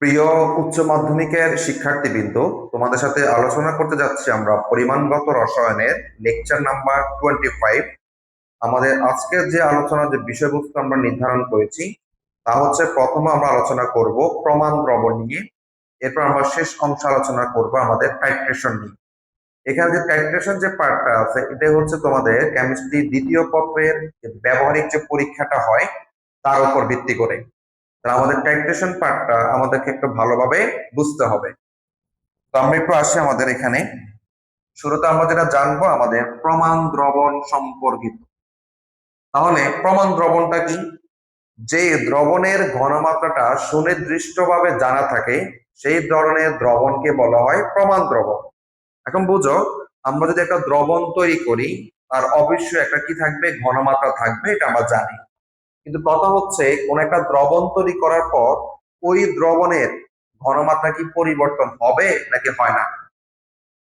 প্রিয় উচ্চ মাধ্যমিকের শিক্ষার্থীবৃন্দ, তোমাদের সাথে আলোচনা করতে যাচ্ছি আমরা পরিমাণগত রসায়নের লেকচার নাম্বার 25। আমাদের আজকের যে আলোচনার যে বিষয়বস্তু আমরা নির্ধারণ করেছি তা হচ্ছে, প্রথমে আমরা আলোচনা করব প্রমাণ দ্রবণ নিয়ে। এরপর আমরা শেষ অংশ আলোচনা করব আমাদের টাইট্রেশন নিয়ে। এখানে যে টাইট্রেশন যে পার্টটা আছে, এটাই হচ্ছে তোমাদের কেমিস্ট্রি দ্বিতীয় পত্রের যে ব্যবহারিক যে পরীক্ষাটা হয় তার উপর ভিত্তি করে। তাহলে আমাদের টাইট্রেশন পার্টটা আমাদেরকে একটু ভালোভাবে বুঝতে হবে। তো আমরা একটু আসি আমাদের এখানে। শুরুতে আমরা যেটা জানবো আমাদের প্রমাণ দ্রবণ সম্পর্কিত। তাহলে প্রমাণ দ্রবণটা কি? যে দ্রবণের ঘনমাত্রাটা সুনির্দিষ্টভাবে জানা থাকে সেই ধরনের দ্রবণকে বলা হয় প্রমাণ দ্রবণ। এখন বুঝো, আমরা যদি একটা দ্রবণ তৈরি করি তার অবশ্যই একটা কি থাকবে, ঘনমাত্রা থাকবে, এটা আমরা জানি। কিন্তু কথা হচ্ছে, কোন একটা দ্রবণ তৈরি করার পর ওই দ্রবণের ঘনমাত্রা কি পরিবর্তন হবে নাকি হয় না?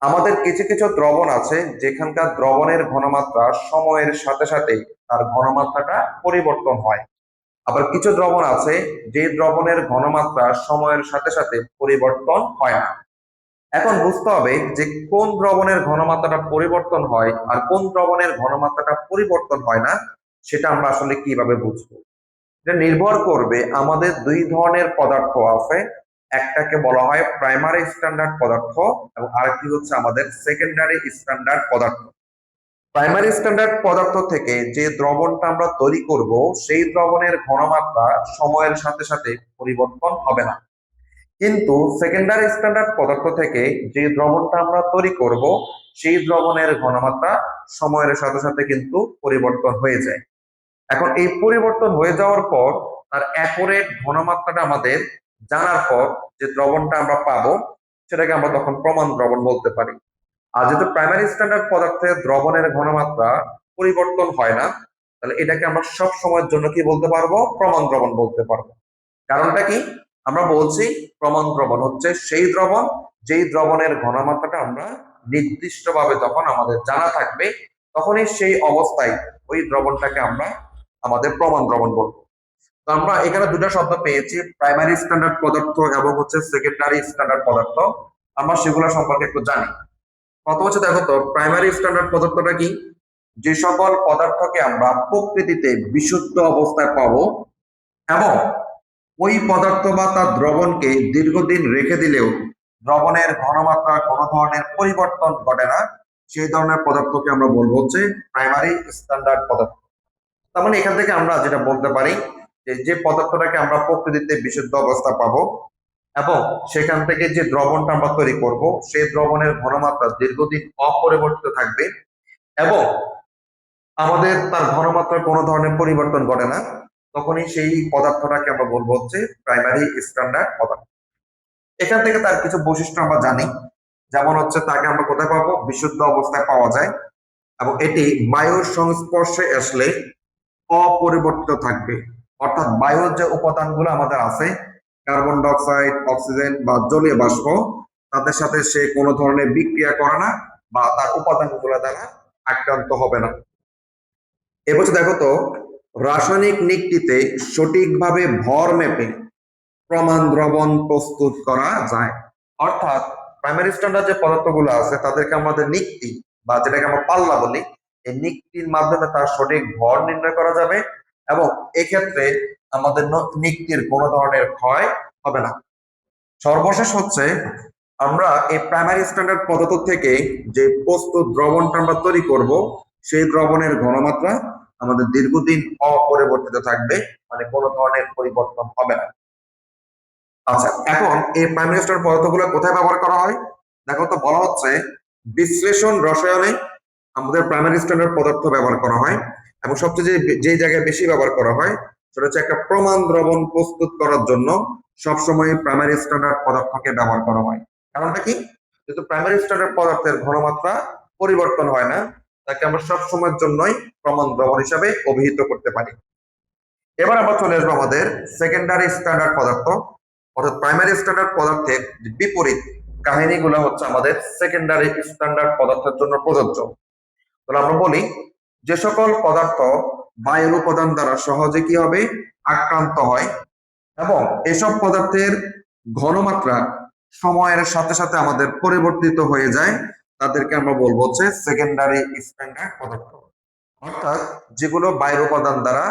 আমাদের কিছু কিছু দ্রবণ আছে যেখানকার দ্রবণের ঘনমাত্রা সময়ের সাথে সাথে তার ঘনমাত্রাটা পরিবর্তন হয়। আবার কিছু দ্রবণ আছে যে দ্রবণের ঘনমাত্রা সময়ের সাথে সাথে পরিবর্তন হয় না। এখন বুঝতে হবে যে কোন দ্রবণের ঘনমাত্রাটা পরিবর্তন হয় আর কোন দ্রবণের ঘনমাত্রাটা পরিবর্তন হয় না, সেটা আমরা আসলে কিভাবে বুঝবো? এটা নির্ভর করবে, আমাদের দুই ধরনের পদার্থ আছে। একটাকে বলা হয় প্রাইমারি স্ট্যান্ডার্ড পদার্থ এবং আরেকটি হচ্ছে আমাদের সেকেন্ডারি স্ট্যান্ডার্ড পদার্থ। প্রাইমারি স্ট্যান্ডার্ড পদার্থ থেকে যে দ্রবণটা আমরা তৈরি করব সেই দ্রবণের ঘনমাত্রা সময়ের সাথে সাথে পরিবর্তন হবে না। কিন্তু সেকেন্ডারি স্ট্যান্ডার্ড পদার্থ থেকে যে দ্রবণটা আমরা তৈরি করব সেই দ্রবণের ঘনমাত্রা সময়ের সাথে সাথে কিন্তু পরিবর্তন হয়ে যায়। এখন এই পরিবর্তন হয়ে যাওয়ার পর তার অ্যাকুরেট ঘনমাত্রাটা আমাদের জানার পর যে দ্রবণটা আমরা পাবো সেটাকে আমরা তখন প্রমাণ দ্রবণ বলতে পারি। আর যেহেতু প্রাইমারি স্ট্যান্ডার্ড পদার্থের দ্রবণের ঘনমাত্রা পরিবর্তন হয় না, তাহলে এটাকে আমরা সব সময়ের জন্য কি বলতে পারবো, প্রমাণ দ্রবণ বলতে পারবো। কারণটা কি? আমরা বলছি প্রমাণ দ্রবণ হচ্ছে সেই দ্রবণ যেই দ্রবণের ঘনমাত্রাটা আমরা নির্দিষ্টভাবে যখন আমাদের জানা থাকবে তখনই সেই অবস্থায় ওই দ্রবণটাকে আমরা আমাদের প্রমাণ দ্রবণ বলবো। তো আমরা এখানে দুটো শব্দ পেয়েছি, প্রাইমারি স্ট্যান্ডার্ড পদার্থ এবং হচ্ছে সেকেন্ডারি স্ট্যান্ডার্ড পদার্থ। আমরা সেগুলো সম্পর্কে একটু জানি। প্রথম হচ্ছে, দেখো তো প্রাইমারি স্ট্যান্ডার্ড পদার্থটা কি? যে সকল পদার্থকে আমরা প্রকৃতিতে বিশুদ্ধ অবস্থায় পাবো এবং ওই পদার্থ বা তার দ্রবণকে দীর্ঘদিন রেখে দিলেও দ্রবণের ঘনমাত্রার কোনো ধরনের পরিবর্তন ঘটে না, সেই ধরনের পদার্থকে আমরা বলবো হচ্ছে প্রাইমারি স্ট্যান্ডার্ড পদার্থ। তার মানে এখান থেকে আমরা যেটা বলতে পারি যে যে পদার্থটাকে আমরা প্রকৃতিতে বিশুদ্ধ অবস্থা পাবো এবং সেখান থেকে যে দ্রবণটা আমরা তৈরি করব সেই দ্রবণের ঘনমাত্রা দীর্ঘদিন অপরিবর্তিত থাকবে এবং আমাদের তার ঘনমাত্রার কোনো ধরনের পরিবর্তন ঘটে না, তখনই সেই পদার্থটাকে আমরা বলবো হচ্ছে প্রাইমারি স্ট্যান্ডার্ড পদার্থ। এখান থেকে তার কিছু বৈশিষ্ট্য আমরা জানি, যেমন হচ্ছে তাকে আমরা কোথায় পাবো, বিশুদ্ধ অবস্থায় পাওয়া যায় এবং এটি বায়ুর সংস্পর্শে আসলে অপরিবর্তিত থাকবে। অর্থাৎ বায়ুর যে উপাদানগুলো আমাদের আছে, কার্বন ডাইঅক্সাইড, অক্সিজেন বা জলীয় বাষ্প, তাদের সাথে সে কোনো ধরনের বিক্রিয়া করে না বা তার উপাদানগুলো দ্বারা আক্রান্ত হবে না। এবার দেখো তো, রাসায়নিক নিকটিতে সঠিকভাবে ভর মেপে প্রমাণ দ্রবণ প্রস্তুত করা যায়। অর্থাৎ প্রাইমারি স্ট্যান্ডার্ড যে পদার্থগুলো আছে তাদেরকে আমাদের নিকটি বা যেটাকে আমরা পাল্লা বলি, এই নিকটির মাধ্যমে তার সঠিক ভর নির্ণয় করা যাবে এবং এক্ষেত্রে আমাদের নিকটির কোনো ধরনের ক্ষয় হবে না। সর্বশেষ হচ্ছে, আমরা এই প্রাইমারি স্ট্যান্ডার্ড পদার্থ থেকে যে প্রস্তুত দ্রবণটা আমরা তৈরি করব সেই দ্রবণের ঘনমাত্রা আমাদের দীর্ঘদিন অপরিবর্তিত থাকবে, মানে কোনো ধরনের পরিবর্তন হবে না। আচ্ছা, এখন এই প্রাইমারি স্ট্যান্ডার্ড পদার্থগুলো কোথায় ব্যবহার করা হয়? দেখো তো, বলা হচ্ছে বিশ্লেষণ রসায়নে আমাদের প্রাইমারি স্ট্যান্ডার্ড পদার্থ ব্যবহার করা হয় এবং সবচেয়ে যে জায়গায় বেশি ব্যবহার করা হয় সেটা হচ্ছে একটা প্রমাণ দ্রবণ প্রস্তুত করার জন্য সবসময় প্রাইমারি স্ট্যান্ডার্ড পদার্থকে ব্যবহার করা হয়। কারণটা কি? যেহেতু প্রাইমারি স্ট্যান্ডার্ড পদার্থের ঘনমাত্রা পরিবর্তন হয় না, তাকে আমরা সব সময়ের জন্যই প্রমাণ দ্রবণ হিসাবে অভিহিত করতে পারি। এবার আমরা চলে আসবো আমাদের সেকেন্ডারি স্ট্যান্ডার্ড পদার্থ। অর্থাৎ প্রাইমারি স্ট্যান্ডার্ড পদার্থের বিপরীত কাহিনীগুলো হচ্ছে আমাদের সেকেন্ডারি স্ট্যান্ডার্ড পদার্থের জন্য প্রযোজ্য। তাহলে আমরা বলি, যে সকল পদার্থ বায়ুর উপাদান দ্বারা সহজে কি হবে, আক্রান্ত হয় এবং এসব পদার্থের ঘনমাত্রা সময়ের সাথে সাথে আমাদের পরিবর্তিত হয়ে যায়, তাদেরকে আমরা বলবো হচ্ছে সেকেন্ডারি স্ট্যান্ডার্ড পদার্থ। অর্থাৎ যেগুলো বাইরের উপাদান দ্বারা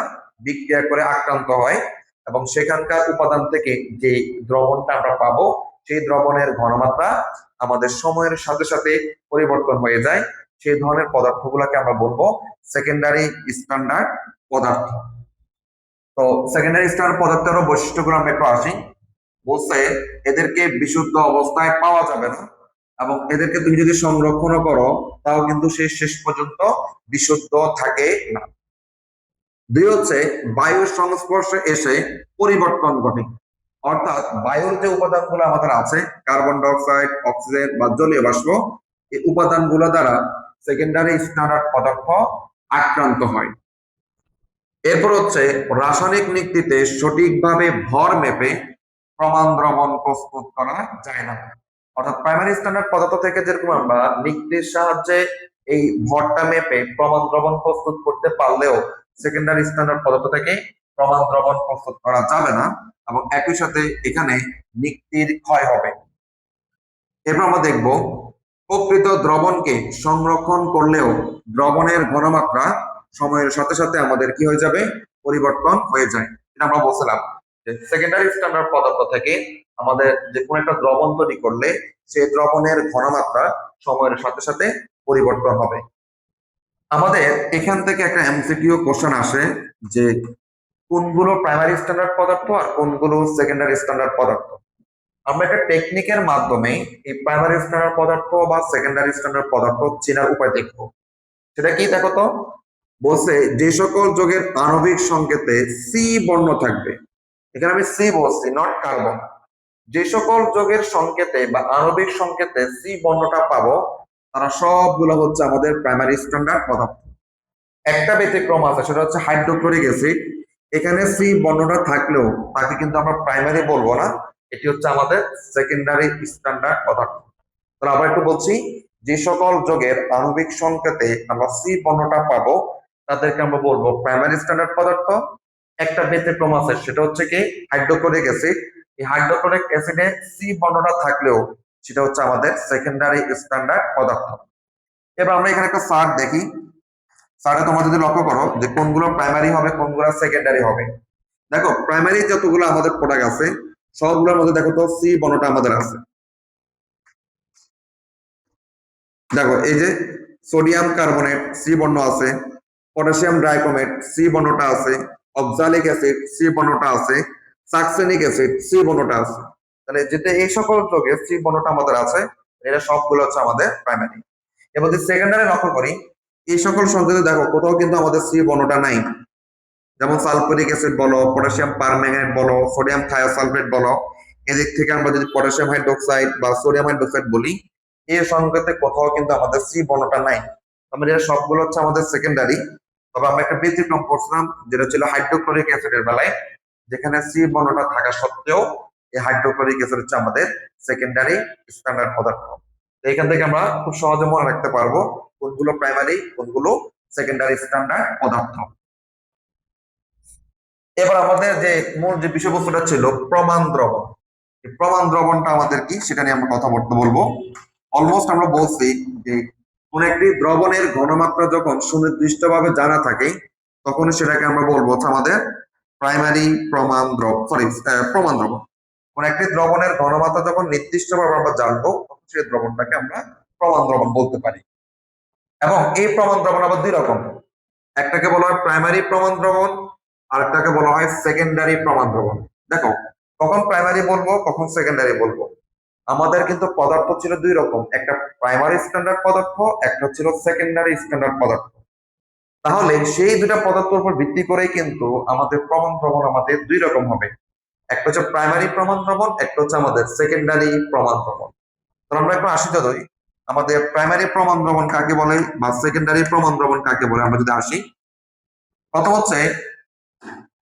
বিক্রিয়া করে আক্রান্ত হয় এবং সেখানকার উপাদান থেকে যে দ্রবণটা আমরা পাবো, সেই দ্রবণের ঘনমাত্রা আমাদের সময়ের সাথে সাথে পরিবর্তন হয়ে যায়, সেই ধরনের পদার্থগুলোকে আমরা বলবো সেকেন্ডারি স্ট্যান্ডার্ড পদার্থ। তো সেকেন্ডারি স্ট্যান্ডার্ড পদার্থের বৈশিষ্ট্যগুলো আমরা একটু আসি। বলছে এদেরকে বিশুদ্ধ অবস্থায় পাওয়া যাবে না, এবং এদেরকে তুমি যদি সংরক্ষণ করো তাও কিন্তু সে শেষ পর্যন্ত বিশুদ্ধ থাকে না। দুই হচ্ছে বায়ুর সংস্পর্শে এসে পরিবর্তন ঘটে। অর্থাৎ বায়ুর যে উপাদানগুলো আমাদের আছে, কার্বন ডাইঅক্সাইড, অক্সিজেন বা জলীয় বাষ্প, এই উপাদানগুলো দ্বারা সেকেন্ডারি স্ট্যান্ডার্ড পদার্থ আক্রান্ত হয়। এরপর হচ্ছে রাসায়নিক নীতিতে সঠিকভাবে ভর মেপে প্রমাণ দ্রবণ প্রস্তুত করা যায় না। অর্থাৎ প্রাইমারি স্ট্যান্ডার্ড পদার্থ থেকে যেরকম আমরা নীতির সাহায্যে এই ভরটা মেপে প্রমাণ দ্রবণ প্রস্তুত করতে পারলেও সেকেন্ডারি স্ট্যান্ডার্ড পদার্থ থেকে প্রমাণ দ্রবণ প্রস্তুত করা যাবে না, এবং একই সাথে এখানে নীতির ক্ষয় হবে। এরপর আমরা দেখব প্রকৃত দ্রবণকে সংরক্ষণ করলেও দ্রবণের ঘনমাত্রা সময়ের সাথে সাথে আমাদের কি হয়ে যাবে, পরিবর্তন হয়ে যায়। এটা আমরা বলছিলাম যে সেকেন্ডারি স্ট্যান্ডার্ড পদার্থ থেকে আমাদের যে কোনো একটা দ্রবণ তৈরি করলে সেই দ্রবণের ঘনমাত্রা সময়ের সাথে সাথে পরিবর্তন হবে। আমাদের এখান থেকে একটা এমসিকিউ কোশ্চেন আসে যে কোনগুলো প্রাইমারি স্ট্যান্ডার্ড পদার্থ আর কোনগুলো সেকেন্ডারি স্ট্যান্ডার্ড পদার্থ। আমরা একটা টেকনিকের মাধ্যমে এই প্রাইমারি স্ট্যান্ডার্ড পদার্থ বা সেকেন্ডারি স্ট্যান্ডার্ড পদার্থ চেনার উপায় দেখবো। সেটা কি দেখো তো, বলছে যে সকল যৌগের আণবিক সংকেতে সি বর্ণ থাকবে, এখানে আমি সি বলছি, নট কার্বন। যে সকল যৌগের সংকেতে বা আণবিক সংকেতে সি বর্ণটা পাবো তারা সবগুলো হচ্ছে আমাদের প্রাইমারি স্ট্যান্ডার্ড পদার্থ। একটা ব্যতিক্রম আছে, সেটা হচ্ছে হাইড্রোক্লোরিক অ্যাসিড। এখানে সি বর্ণটা থাকলেও তাকে কিন্তু আমরা প্রাইমারি বলবো না, এটি হচ্ছে আমাদের সেকেন্ডারি স্ট্যান্ডার্ড পদার্থ। তাহলে আবার একটু বলছি, যে সকল যৌগের আণবিক সংকেতে আমরা সি বর্ণটা পাবো তাদেরকে আমরা বলবো প্রাইমারি স্ট্যান্ডার্ড পদার্থ। একটা ব্যতিক্রম আছে, সেটা হচ্ছে কি হাইড্রোক্লোরিক অ্যাসিড। এই হাইড্রোক্লোরিক অ্যাসিডে সি বর্ণটা থাকলেও সেটা হচ্ছে আমাদের সেকেন্ডারি স্ট্যান্ডার্ড পদার্থ। এবার আমরা এখানে একটা চার্ট দেখি। চার্টে তোমরা যদি লক্ষ্য করো যে কোনগুলো প্রাইমারি হবে কোনগুলো সেকেন্ডারি হবে। দেখো প্রাইমারি যতগুলো আমাদের প্রোডাক্ট আছে সবগুলোর মধ্যে দেখো তো সি বর্ণটা আমাদের আছে। দেখো এই যে সোডিয়াম কার্বনেট সি বর্ণ আছে, পটাশিয়াম ডাইক্রোমেট সি বর্ণটা আছে, অক্সালিক অ্যাসিড সি বর্ণটা আছে, সাকসেনিক অ্যাসিড সি বর্ণটা আছে। তাহলে যেটা এই সকল যৌগে সি বর্ণটা আমাদের আছে, এটা সবগুলো হচ্ছে আমাদের প্রাইমারি। এবার যদি সেকেন্ডারি লক্ষ্য করি, এই সকল সংকেতে দেখো কোথাও কিন্তু আমাদের সি বর্ণটা নাই। যেমন সালফুরিক অ্যাসিড বলো, পটাশিয়াম পারম্যাঙ্গানেট বলো, সোডিয়াম থায়োসালফেট বলো, এদিক থেকে আমরা যদি পটাশিয়াম হাইড্রোক্সাইড বা সোডিয়াম হাইড্রোক্সাইড বলি, এই সংকেতে কোথাও কিন্তু আমাদের সি বর্ণটা নাই। আমরা এটা সবগুলো হচ্ছে আমাদের সেকেন্ডারি। তবে আমরা একটা ব্যতিক্রম করছিলাম, যেটা ছিল হাইড্রোক্লোরিক অ্যাসিডের বেলায়, যেখানে সি বর্ণটা থাকা সত্ত্বেও এই হাইড্রোক্লোরিক অ্যাসিড হচ্ছে আমাদের সেকেন্ডারি স্ট্যান্ডার্ড পদার্থ। তো এখান থেকে আমরা খুব সহজে মনে রাখতে পারবো কোনগুলো প্রাইমারি কোনগুলো সেকেন্ডারি স্ট্যান্ডার্ড পদার্থ। এবার আমাদের যে মূল যে বিষয়বস্তুটা ছিল প্রমাণ দ্রবণ, প্রমাণ দ্রবণটা আমাদের কি সেটা নিয়ে আমরা কথা বলবো। অলমোস্ট আমরা বলছি যে কোন একটি দ্রবণের ঘনমাত্রা যখন সুনির্দিষ্টভাবে জানা থাকে তখন সেটাকে আমরা বলবো আমাদের প্রাইমারি প্রমাণ দ্রবণ, প্রমাণ দ্রবণ। কোন একটি দ্রবণের ঘনমাত্রা যখন নির্দিষ্টভাবে আমরা জানবো তখন সেই দ্রবণটাকে আমরা প্রমাণ দ্রবণ বলতে পারি। এবং এই প্রমাণ দ্রবণ আবার দুই রকম, একটাকে বলা হয় প্রাইমারি প্রমাণ দ্রবণ, আরেকটাকে বলা হয় সেকেন্ডারি প্রমাণ দ্রবণ। দেখো কখন প্রাইমারি বলবো কখন সেকেন্ডারি বলবো। আমাদের কিন্তু পদার্থ ছিল দুই রকম, একটা প্রাইমারি স্ট্যান্ডার্ড পদার্থ, একটা ছিল সেকেন্ডারি স্ট্যান্ডার্ড পদার্থ। তাহলে সেই দুটা পদার্থের উপর ভিত্তি করেই কিন্তু আমাদের প্রমাণ দ্রবণ আমাদের দুই রকম হবে, একটা হচ্ছে প্রাইমারি প্রমাণ দ্রবণ, একটা হচ্ছে আমাদের সেকেন্ডারি প্রমাণ দ্রবণ। তো আমরা একটু আসি যদি আমাদের প্রাইমারি প্রমাণ দ্রবণ কাকে বলে বা সেকেন্ডারি প্রমাণ দ্রবণ কাকে বলে আমরা যদি আসি। প্রথম হচ্ছে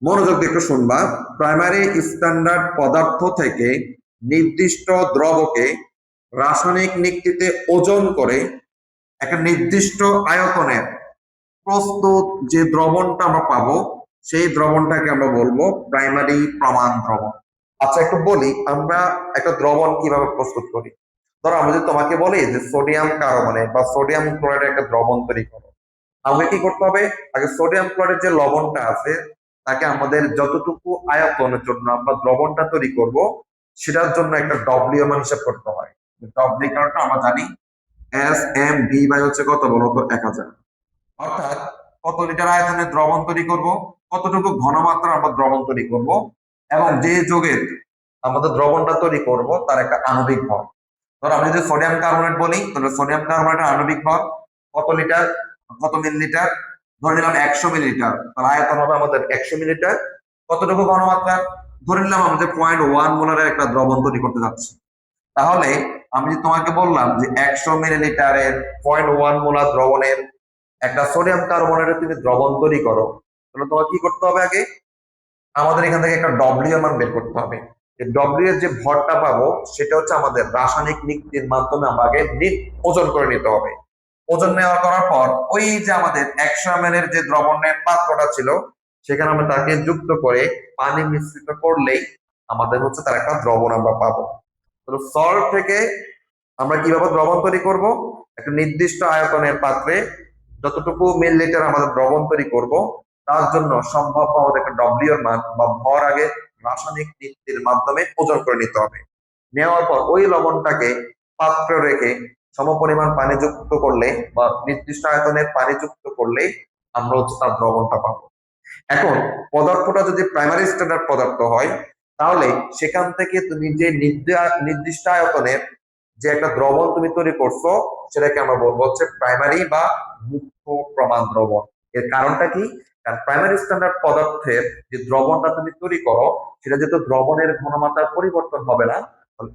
মনোযোগ দিয়ে একটু শুনবা, প্রাইমারি স্ট্যান্ডার্ড পদার্থ থেকে নির্দিষ্ট দ্রবকে রাসায়নিক নিক্তিতে ওজন করে একটা নির্দিষ্ট আয়তনের প্রস্তুত যে দ্রবণটা আমরা পাবো সেই দ্রবণটাকে আমরা বলবো প্রাইমারি প্রমাণ দ্রবণ। আচ্ছা, একটু বলি আমরা একটা দ্রবণ কিভাবে প্রস্তুত করি। ধরো আমি যদি তোমাকে বলি যে সোডিয়াম কার্বনেট বা সোডিয়াম ক্লোরাইডের একটা দ্রবণ তৈরি করো, আমাকে কি করতে হবে? আগে সোডিয়াম ক্লোরাইডের যে লবণটা আছে তাকে আমাদের যতটুকু আয়তনের জন্য আমরা দ্রবণটা তৈরি করব সেটার জন্য একটা ডব্লিউ মান হিসাব করতে হয়। ডব্লিউ কারণটা আমরা জানি, এস এম ভি বাই হচ্ছে কত বলতো, 1000। অর্থাৎ কত লিটার আয়তনের দ্রবণ তৈরি করব, কতটুকু ঘনমাত্রা আমরা দ্রবণ তৈরি করব, এবং যে যোগের আমাদের দ্রবণটা তৈরি করব তার একটা আণবিক ভর। ধর আমি যদি সোডিয়াম কার্বনেট বলি, তাহলে সোডিয়াম কার্বনেটের আণবিক ভর কত লিটার, কত মিলিলিটার, ধরে নিলাম 100 মিলিলিটার, তাহলে আয়তন হবে আমাদের 100 মিলিলিটার। কতটুকু ঘনমাত্রা, ধরে নিলাম আমাদের 0.1 মোলারের একটা দ্রবণ তৈরি করতে যাচ্ছি। তাহলে আমি তোমাকে বললাম যে 100 মিলিলিটারের 0.1 মোলার দ্রবণের একটা সোডিয়াম কার্বনেটের তুমি দ্রবণ তৈরি করো, তাহলে তোমার কি করতে হবে? আগে আমাদের এখান থেকে একটা ডব্লিউ মান বের করতে হবে। এই ডব্লিউ এর যে ভরটা পাবো সেটা হচ্ছে আমাদের রাসায়নিক নিক্তির মাধ্যমে আমাকে ওজন করে নিতে হবে। ওজন নেওয়া করার পর ওই যে আমাদের 100 ml এর যে দ্রবণের পাত্রটা ছিল সেখানে আমরা তাকে যুক্ত করে পানি মিশ্রিত করলেই আমাদের হচ্ছে তার একটা দ্রবণ আমরা পাবো। তো সল্ট থেকে আমরা কিভাবে দ্রবণ তৈরি করব? একটা নির্দিষ্ট আয়তনের পাত্রে যতটুকু মিলিলিটার আমাদের দ্রবণ তৈরি করব তার জন্য সম্ভাব্য আমাদের একটা ডব্লিউ এর মান বা ভর আগে রাসায়নিক নিক্তির মাধ্যমে ওজন করে নিতে হবে। নেওয়ার পর ওই লবণটাকে পাত্রে রেখে সমপরিমাণ পানি যুক্ত করলে বা নির্দিষ্ট আয়তনের পানি যুক্ত করলে আমরা হচ্ছে তার দ্রবণটা পাবো। এখন পদার্থটা যদি প্রাইমারি স্ট্যান্ডার্ড পদার্থ হয় তাহলে সেখান থেকে তুমি যে নির্দিষ্ট আয়তনের যে একটা দ্রবণ তুমি তৈরি করছো সেটাকে আমরা বলবো হচ্ছে প্রাইমারি বা মুক্ত প্রমাণ দ্রবণ। এর কারণটা কি? কারণ প্রাইমারি স্ট্যান্ডার্ড পদার্থের যে দ্রবণটা তুমি তৈরি করো সেটা যেহেতু দ্রবণের ঘনমাত্রার পরিবর্তন হবে না,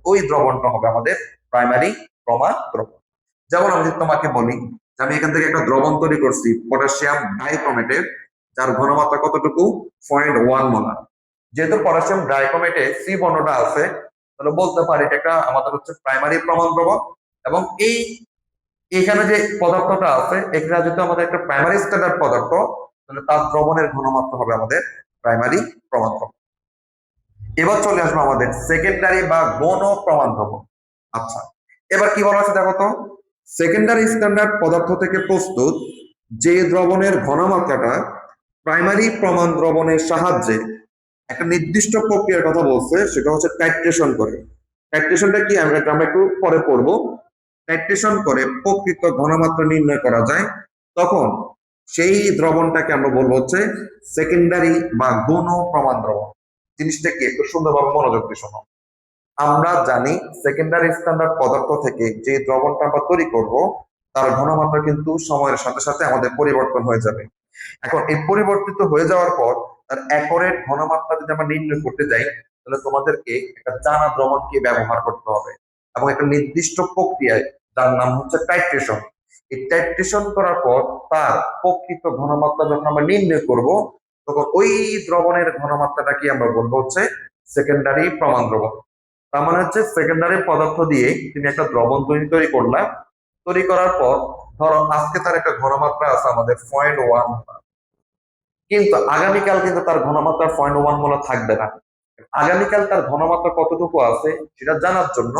ওই দ্রবণটা হবে আমাদের প্রাইমারি প্রমাণ দ্রবণ। যেমন আমি যদি তোমাকে বলি যে আমি এখান থেকে একটা দ্রবণ তৈরি করছি পটাশিয়াম ডাইক্রোমেটের, যার ঘনমাত্রা কতটুকু, 0.1 মোলার। যেহেতু পটাশিয়াম ডাইক্রোমেটে সি বর্ণটা আছে তাহলে বলতে পারি এটা একটা আমাদের হচ্ছে প্রাইমারি প্রমাণ দ্রবণ। এবং এখানে যে পদার্থটা আছে এখানে যেহেতু আমাদের একটা প্রাইমারি স্ট্যান্ডার্ড পদার্থ তাহলে তার দ্রবণের ঘনমাত্রা হবে আমাদের প্রাইমারি প্রমাণ দ্রবণ। এবার চলে আসবো আমাদের সেকেন্ডারি বা গৌণ প্রমাণ দ্রবণ। আচ্ছা, এবার কি বলা আছে দেখো তো, সেকেন্ডারি স্ট্যান্ডার্ড পদার্থ থেকে প্রস্তুত যে দ্রবণের ঘনমাত্রাটা প্রাইমারি প্রমাণ দ্রবণের সাহায্যে একটা নির্দিষ্ট প্রক্রিয়ার কথা বলছে সেটা হচ্ছে টাইট্রেশন করে। টাইট্রেশনটা কি আমরা একটু পরে পড়বো। টাইট্রেশন করে প্রকৃত ঘনমাত্রা নির্ণয় করা যায়, তখন সেই দ্রবণটাকে আমরা বলবো হচ্ছে সেকেন্ডারি বা গৌণ প্রমাণ দ্রবণ। জিনিসটাকে একটু সুন্দরভাবে মনোযোগ দিয়ে শোনো। আমরা জানি সেকেন্ডারি স্ট্যান্ডার্ড পদার্থ থেকে যে দ্রবণটা আমরা তৈরি করব তার ঘনমাত্রা কিন্তু সময়ের সাথে সাথে আমাদের পরিবর্তন হয়ে যাবে। এখন এই পরিবর্তিত হয়ে যাওয়ার পর তার অ্যাকোরেট ঘনমাত্রা যদি আমরা নির্ণয় করতে যাই তাহলে তোমাদেরকে একটা জানা দ্রবণকে ব্যবহার করতে হবে এবং একটা নির্দিষ্ট প্রক্রিয়ায় যার নাম হচ্ছে টাইট্রেশন। এই টাইট্রেশন করার পর তার প্রকৃত ঘনমাত্রা যখন আমরা নির্ণয় করব তখন ওই দ্রবণের ঘনমাত্রাটাকে আমরা বলবো হচ্ছে সেকেন্ডারি প্রমাণ দ্রবণ। তার মানে হচ্ছে সেকেন্ডারি পদার্থ দিয়ে তুমি একটা দ্রবণ তৈরি করলা, তৈরি করার পর ধরো আজকে তার একটা ঘনমাত্রা আছে আমাদের 0.1, কিন্তু আগামীকাল কিন্তু তার ঘনমাত্রা 0.1 মোলার থাকবে না। আগামীকাল তার ঘনমাত্রা কতটুকু আছে সেটা জানার জন্য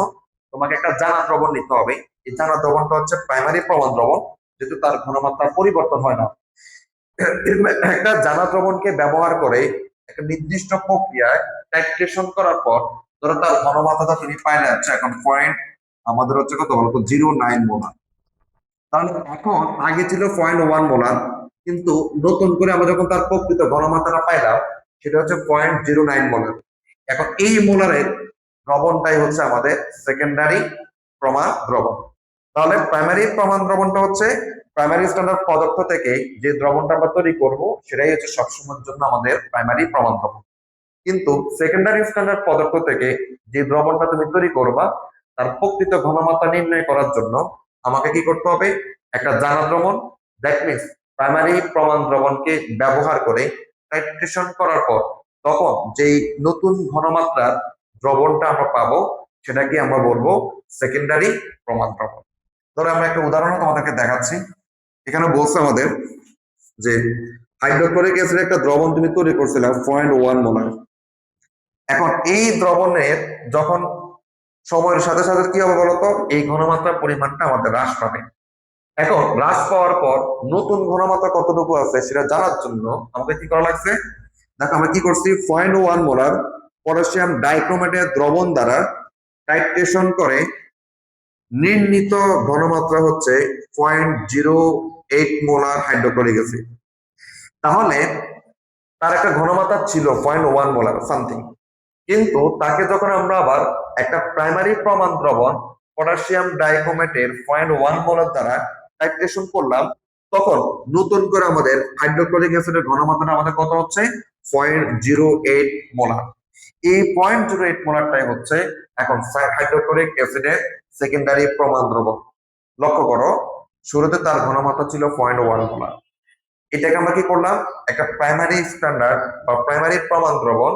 তোমাকে একটা জানা দ্রবণ নিতে হবে। এই জানা দ্রবণটা হচ্ছে প্রাইমারি প্রমাণ দ্রবণ, যেহেতু তার ঘনমাত্রা পরিবর্তন হয় না। একটা জানা দ্রবণকে ব্যবহার করে একটা নির্দিষ্ট প্রক্রিয়ায় টাইট্রেশন করার পর ধরো তার ঘনমাত্রাটা তুমি পাইলে যাচ্ছে এখন পয়েন্ট আমাদের হচ্ছে কত বলতো 0.9 মোলার। তাহলে এখন আগে ছিল 0.1 মোলার, কিন্তু নতুন করে আমরা যখন তার প্রকৃত ঘনমাত্রাটা পাইলাম সেটা হচ্ছে 0.09 মোলার। এখন এই মোলারের দ্রবণটাই হচ্ছে আমাদের সেকেন্ডারি প্রমাণ দ্রবণ। তাহলে প্রাইমারি প্রমাণ দ্রবণটা হচ্ছে প্রাইমারি স্ট্যান্ডার্ড পদার্থ থেকে যে দ্রবণটা আমরা তৈরি করবো সেটাই হচ্ছে সবসময়ের জন্য আমাদের প্রাইমারি প্রমাণ দ্রবণ। কিন্তু সেকেন্ডারি স্ট্যান্ডার্ড পদার্থ থেকে যে দ্রবণটা তুমি তৈরি করবা তার প্রকৃত ঘনমাত্রা নির্ণয় করার জন্য আমাকে কি করতে হবে? একটা জানা দ্রবণ, দ্যাট মিনস প্রাইমারি প্রমাণ দ্রবণকে ব্যবহার করে টাইট্রেশন করার পর তখন যেই নতুন ঘনমাত্রার দ্রবণটা আমরা পাবো সেটাকে আমরা বলবো সেকেন্ডারি প্রমাণ দ্রবণ। ধরো আমরা একটা উদাহরণ তোমাদেরকে দেখাচ্ছি। এখানে বলছে আমাদের যে হাইড্রোক্লোরিক অ্যাসিড একটা দ্রবণ তুমি তৈরি করছিলে 0.1 মোলার। এখন এই দ্রবণের যখন সময়ের সাথে সাথে কি হবে বলতো, এই ঘনমাত্রার পরিমাণটা আমাদের হ্রাস পাবে। এখন হ্রাস পাওয়ার পর নতুন ঘনমাত্রা কতটুকু আছে সেটা জানার জন্য আমাকে কি করা লাগছে, দেখো আমরা কি করছি, 0.1 মোলার পটাশিয়াম ডাইক্রোমেটের দ্রবণ দ্বারা টাইট্রেশন করে নির্ণীত ঘনমাত্রা হচ্ছে 0.08 মোলার হাইড্রোক্লোরিক অ্যাসিড। তাহলে তার একটা ঘনমাত্রা ছিল 0.1 মোলার সামথিং, কিন্তু তাকে যখন আমরা আবার একটা প্রাইমারি প্রমাণ দ্রবণ পটাশিয়াম ডাইক্রোমেটের 0.1 মোলার দ্বারা টাইট্রেশন করলাম, তখন নতুন করে আমাদের হাইড্রোক্লোরিক অ্যাসিডের ঘনমাত্রা আমাদের কত হচ্ছে, 0.08 মোলার। এই 0.08 মোলারটাই হচ্ছে এখন হাইড্রোক্লোরিক অ্যাসিডের সেকেন্ডারি প্রমাণ দ্রবণ। লক্ষ্য করো, শুরুতে তার ঘনমাত্রা ছিল 0.1 মোলার। এটাকে আমরা কি করলাম, একটা প্রাইমারি স্ট্যান্ডার্ড বা প্রাইমারি প্রমাণ দ্রবণ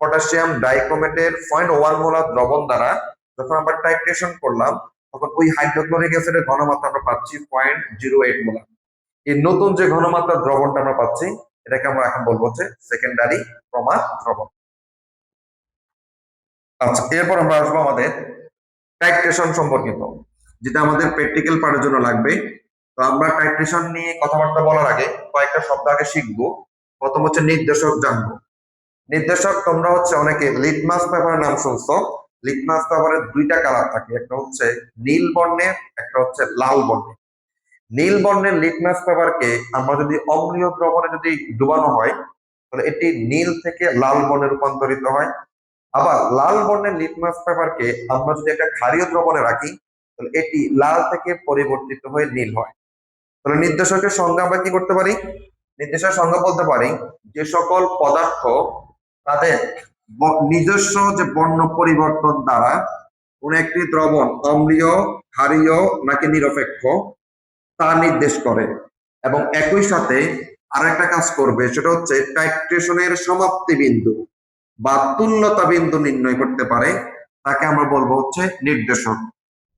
পটাশিয়াম ডাইক্রোমেটের 0.1 মোলার দ্রবণ দ্বারা যখন আমরা টাইট্রেশন করলাম, তখন ওই হাইড্রোক্লোরিক অ্যাসিডের ঘনমাত্রা আমরা পাচ্ছি 0.08 মোলার। এই নতুন যে ঘনমাত্রা দ্রবণটা আমরা পাচ্ছি, এটাকে আমরা এখন বলবো হচ্ছে সেকেন্ডারি প্রমাণ দ্রবণ। আচ্ছা, এরপর আমরা আসবো আমাদের টাইট্রেশন সম্পর্কিত, যেটা আমাদের প্র্যাকটিক্যাল পার্টের জন্য লাগবে। তো আমরা টাইট্রেশন নিয়ে কথাবার্তা বলার আগে কয়েকটা শব্দ আগে শিখবো। প্রথম হচ্ছে নির্দেশক জানবো। নির্দেশক, তোমরা হচ্ছে অনেকে লিটমাস পেপারের নাম শুনছো। লিটমাস পেপারের দুইটা কালার থাকে, একটা হচ্ছে নীল বর্ণের, একটা হচ্ছে লাল বর্ণের। নীল বর্ণের লিটমাস পেপারকে আমরা যদি অম্লীয় দ্রবণে যদি ডুবানো হয়, তাহলে এটি নীল থেকে লাল বর্ণে রূপান্তরিত হয়। আবার লাল বর্ণের লিটমাস পেপারকে আমরা যদি একটা ক্ষারীয় দ্রবণে রাখি, তাহলে এটি লাল থেকে পরিবর্তিত হয়ে নীল হয়। তাহলে নির্দেশকের সংজ্ঞা আমরা কি করতে পারি, নির্দেশকের সংজ্ঞা বলতে পারি যে সকল পদার্থ তাদের নিজস্ব যে বর্ণ পরিবর্তন দ্বারা কোন একটি দ্রবণ অম্লীয়, ক্ষারীয় নাকি নিরপেক্ষ তা নির্দেশ করে, এবং একই সাথে আরেকটা কাজ করবে, সেটা হচ্ছে টাইট্রেশনের সমাপ্তি বিন্দু বা তুল্যতা বিন্দু নির্ণয় করতে পারে, তাকে আমরা বলবো হচ্ছে নির্দেশক।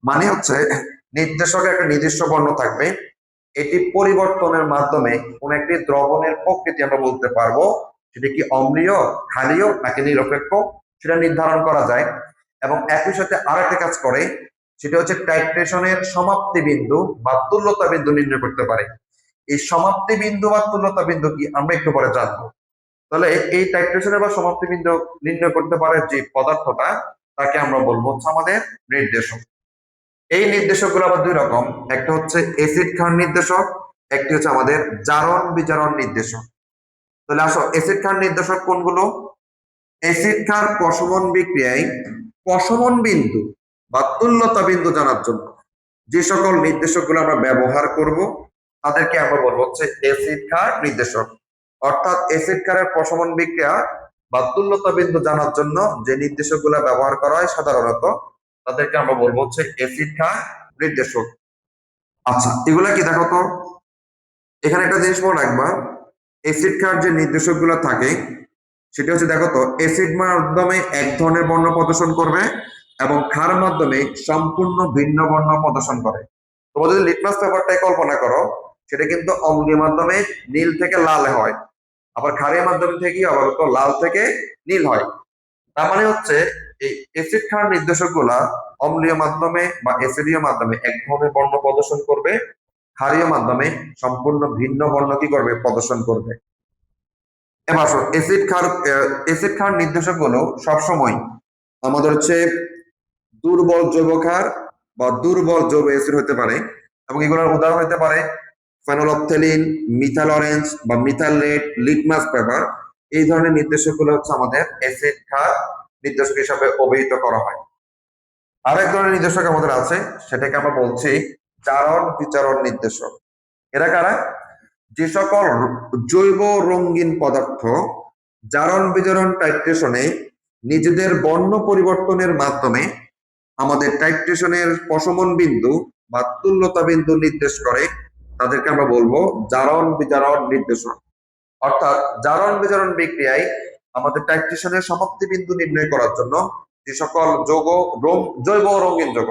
মানে হচ্ছে নির্দেশকের একটা নির্দিষ্ট বর্ণ থাকবে, এটি পরিবর্তনের মাধ্যমে কোন একটি দ্রবণের প্রকৃতি আমরা বলতে পারবো, সেটা কি অম্লীয়, ক্ষারীয় নাকি নিরপেক্ষ, সেটা নির্ধারণ করা যায়। এবং একই সাথে আরেকটা কাজ করে, সেটা হচ্ছে টাইট্রেশনের সমাপ্তি বিন্দু বা তুল্যতা বিন্দু নির্ণয় করতে পারে। এই সমাপ্তি বিন্দু বা তুল্যতা বিন্দু কি আমরা একটু পরে জানবো। তাহলে এই টাইট্রেশনের বা সমাপ্তি বিন্দু নির্ণয় করতে পারে যে পদার্থটা, তাকে আমরা বলবো হচ্ছে আমাদের নির্দেশক। এই নির্দেশক গুলো আবার দুই রকম, একটা হচ্ছে এসিড ক্ষার নির্দেশক, একটি হচ্ছে আমাদের জারণ বিজারণ নির্দেশক। তাহলে আসো, এসিড ক্ষার নির্দেশক কোনগুলো। এসিড ক্ষার প্রশমন বিক্রিয়ায় প্রশমন বিন্দু বা তুল্যতা বিন্দু জানার জন্য যে সকল নির্দেশক গুলো আমরা ব্যবহার করব, তাদেরকে আমরা বলবো হচ্ছে এসিড ক্ষার নির্দেশক। অর্থাৎ এসিড ক্ষারের প্রশমন বিক্রিয়া বা তুল্যতা বিন্দু জানার জন্য যে নির্দেশক গুলো ব্যবহার করা হয় সাধারণত, তাদেরকে আমরা বলবো হচ্ছে এসিড ক্ষার নির্দেশক। আচ্ছা, এগুলা কি দেখো তো, এখানে একটা জিনিস মনে রাখবা, এসিড ক্ষার যে নির্দেশক গুলো থাকে, সেটা হচ্ছে দেখো তো, এসিড মাধ্যমে এক ধরনের বর্ণ প্রদর্শন করবে এবং ক্ষার মাধ্যমে সম্পূর্ণ ভিন্ন বর্ণ প্রদর্শন করে। তোমরা যদি লিটমাস পেপারটাই কল্পনা করো, সেটা কিন্তু অম্লীয় মাধ্যমে নীল থেকে লাল হয়, আবার ক্ষারের মাধ্যমে থেকে আবার তো লাল থেকে নীল হয়। তার মানে হচ্ছে এই এসিড ক্ষার নির্দেশক গুলা অম্লীয় মাধ্যমে বা অ্যাসিডীয় মাধ্যমে এক ধরনের বর্ণ প্রদর্শন করবে, ক্ষারীয় মাধ্যমে সম্পূর্ণ ভিন্ন বর্ণ কি করবে, প্রদর্শন করবে। এবার এসিড ক্ষার নির্দেশক গুলো সবসময় আমাদের হচ্ছে দুর্বল জৈব ক্ষার বা দুর্বল জৈব অ্যাসিড হতে পারে, এবং এগুলোর উদাহরণ হতে পারে ফেনোলফথেলিন, মিথাইল অরেঞ্জ বা মিথাইল রেড, লিটমাস পেপার। এই ধরনের নির্দেশক গুলো হচ্ছে আমাদের এসিড ক্ষার নির্দেশক হিসাবে অভিহিত করা হয়। আরেক ধরনের নির্দেশক আমাদের আছে, সেটাকে আমরা বলছি জারণ বিচারণ নির্দেশক। এরা কারা, যে সকল জৈব রঙিন পদার্থ জারণ বিজারণ টাইট্রেশনে নিজেদের বর্ণ পরিবর্তনের মাধ্যমে আমাদের টাইট্রেশনের প্রশমন বিন্দু বা তুল্যতা বিন্দু নির্দেশ করে, তাদেরকে আমরা বলবো জারণ বিজারণ নির্দেশক। অর্থাৎ জারণ বিজারণ বিক্রিয়ায় আমাদের টাইট্রেশনের সমাপ্তি বিন্দু নির্ণয় করার জন্য যে সকল জৈব রঙিন যৌগ,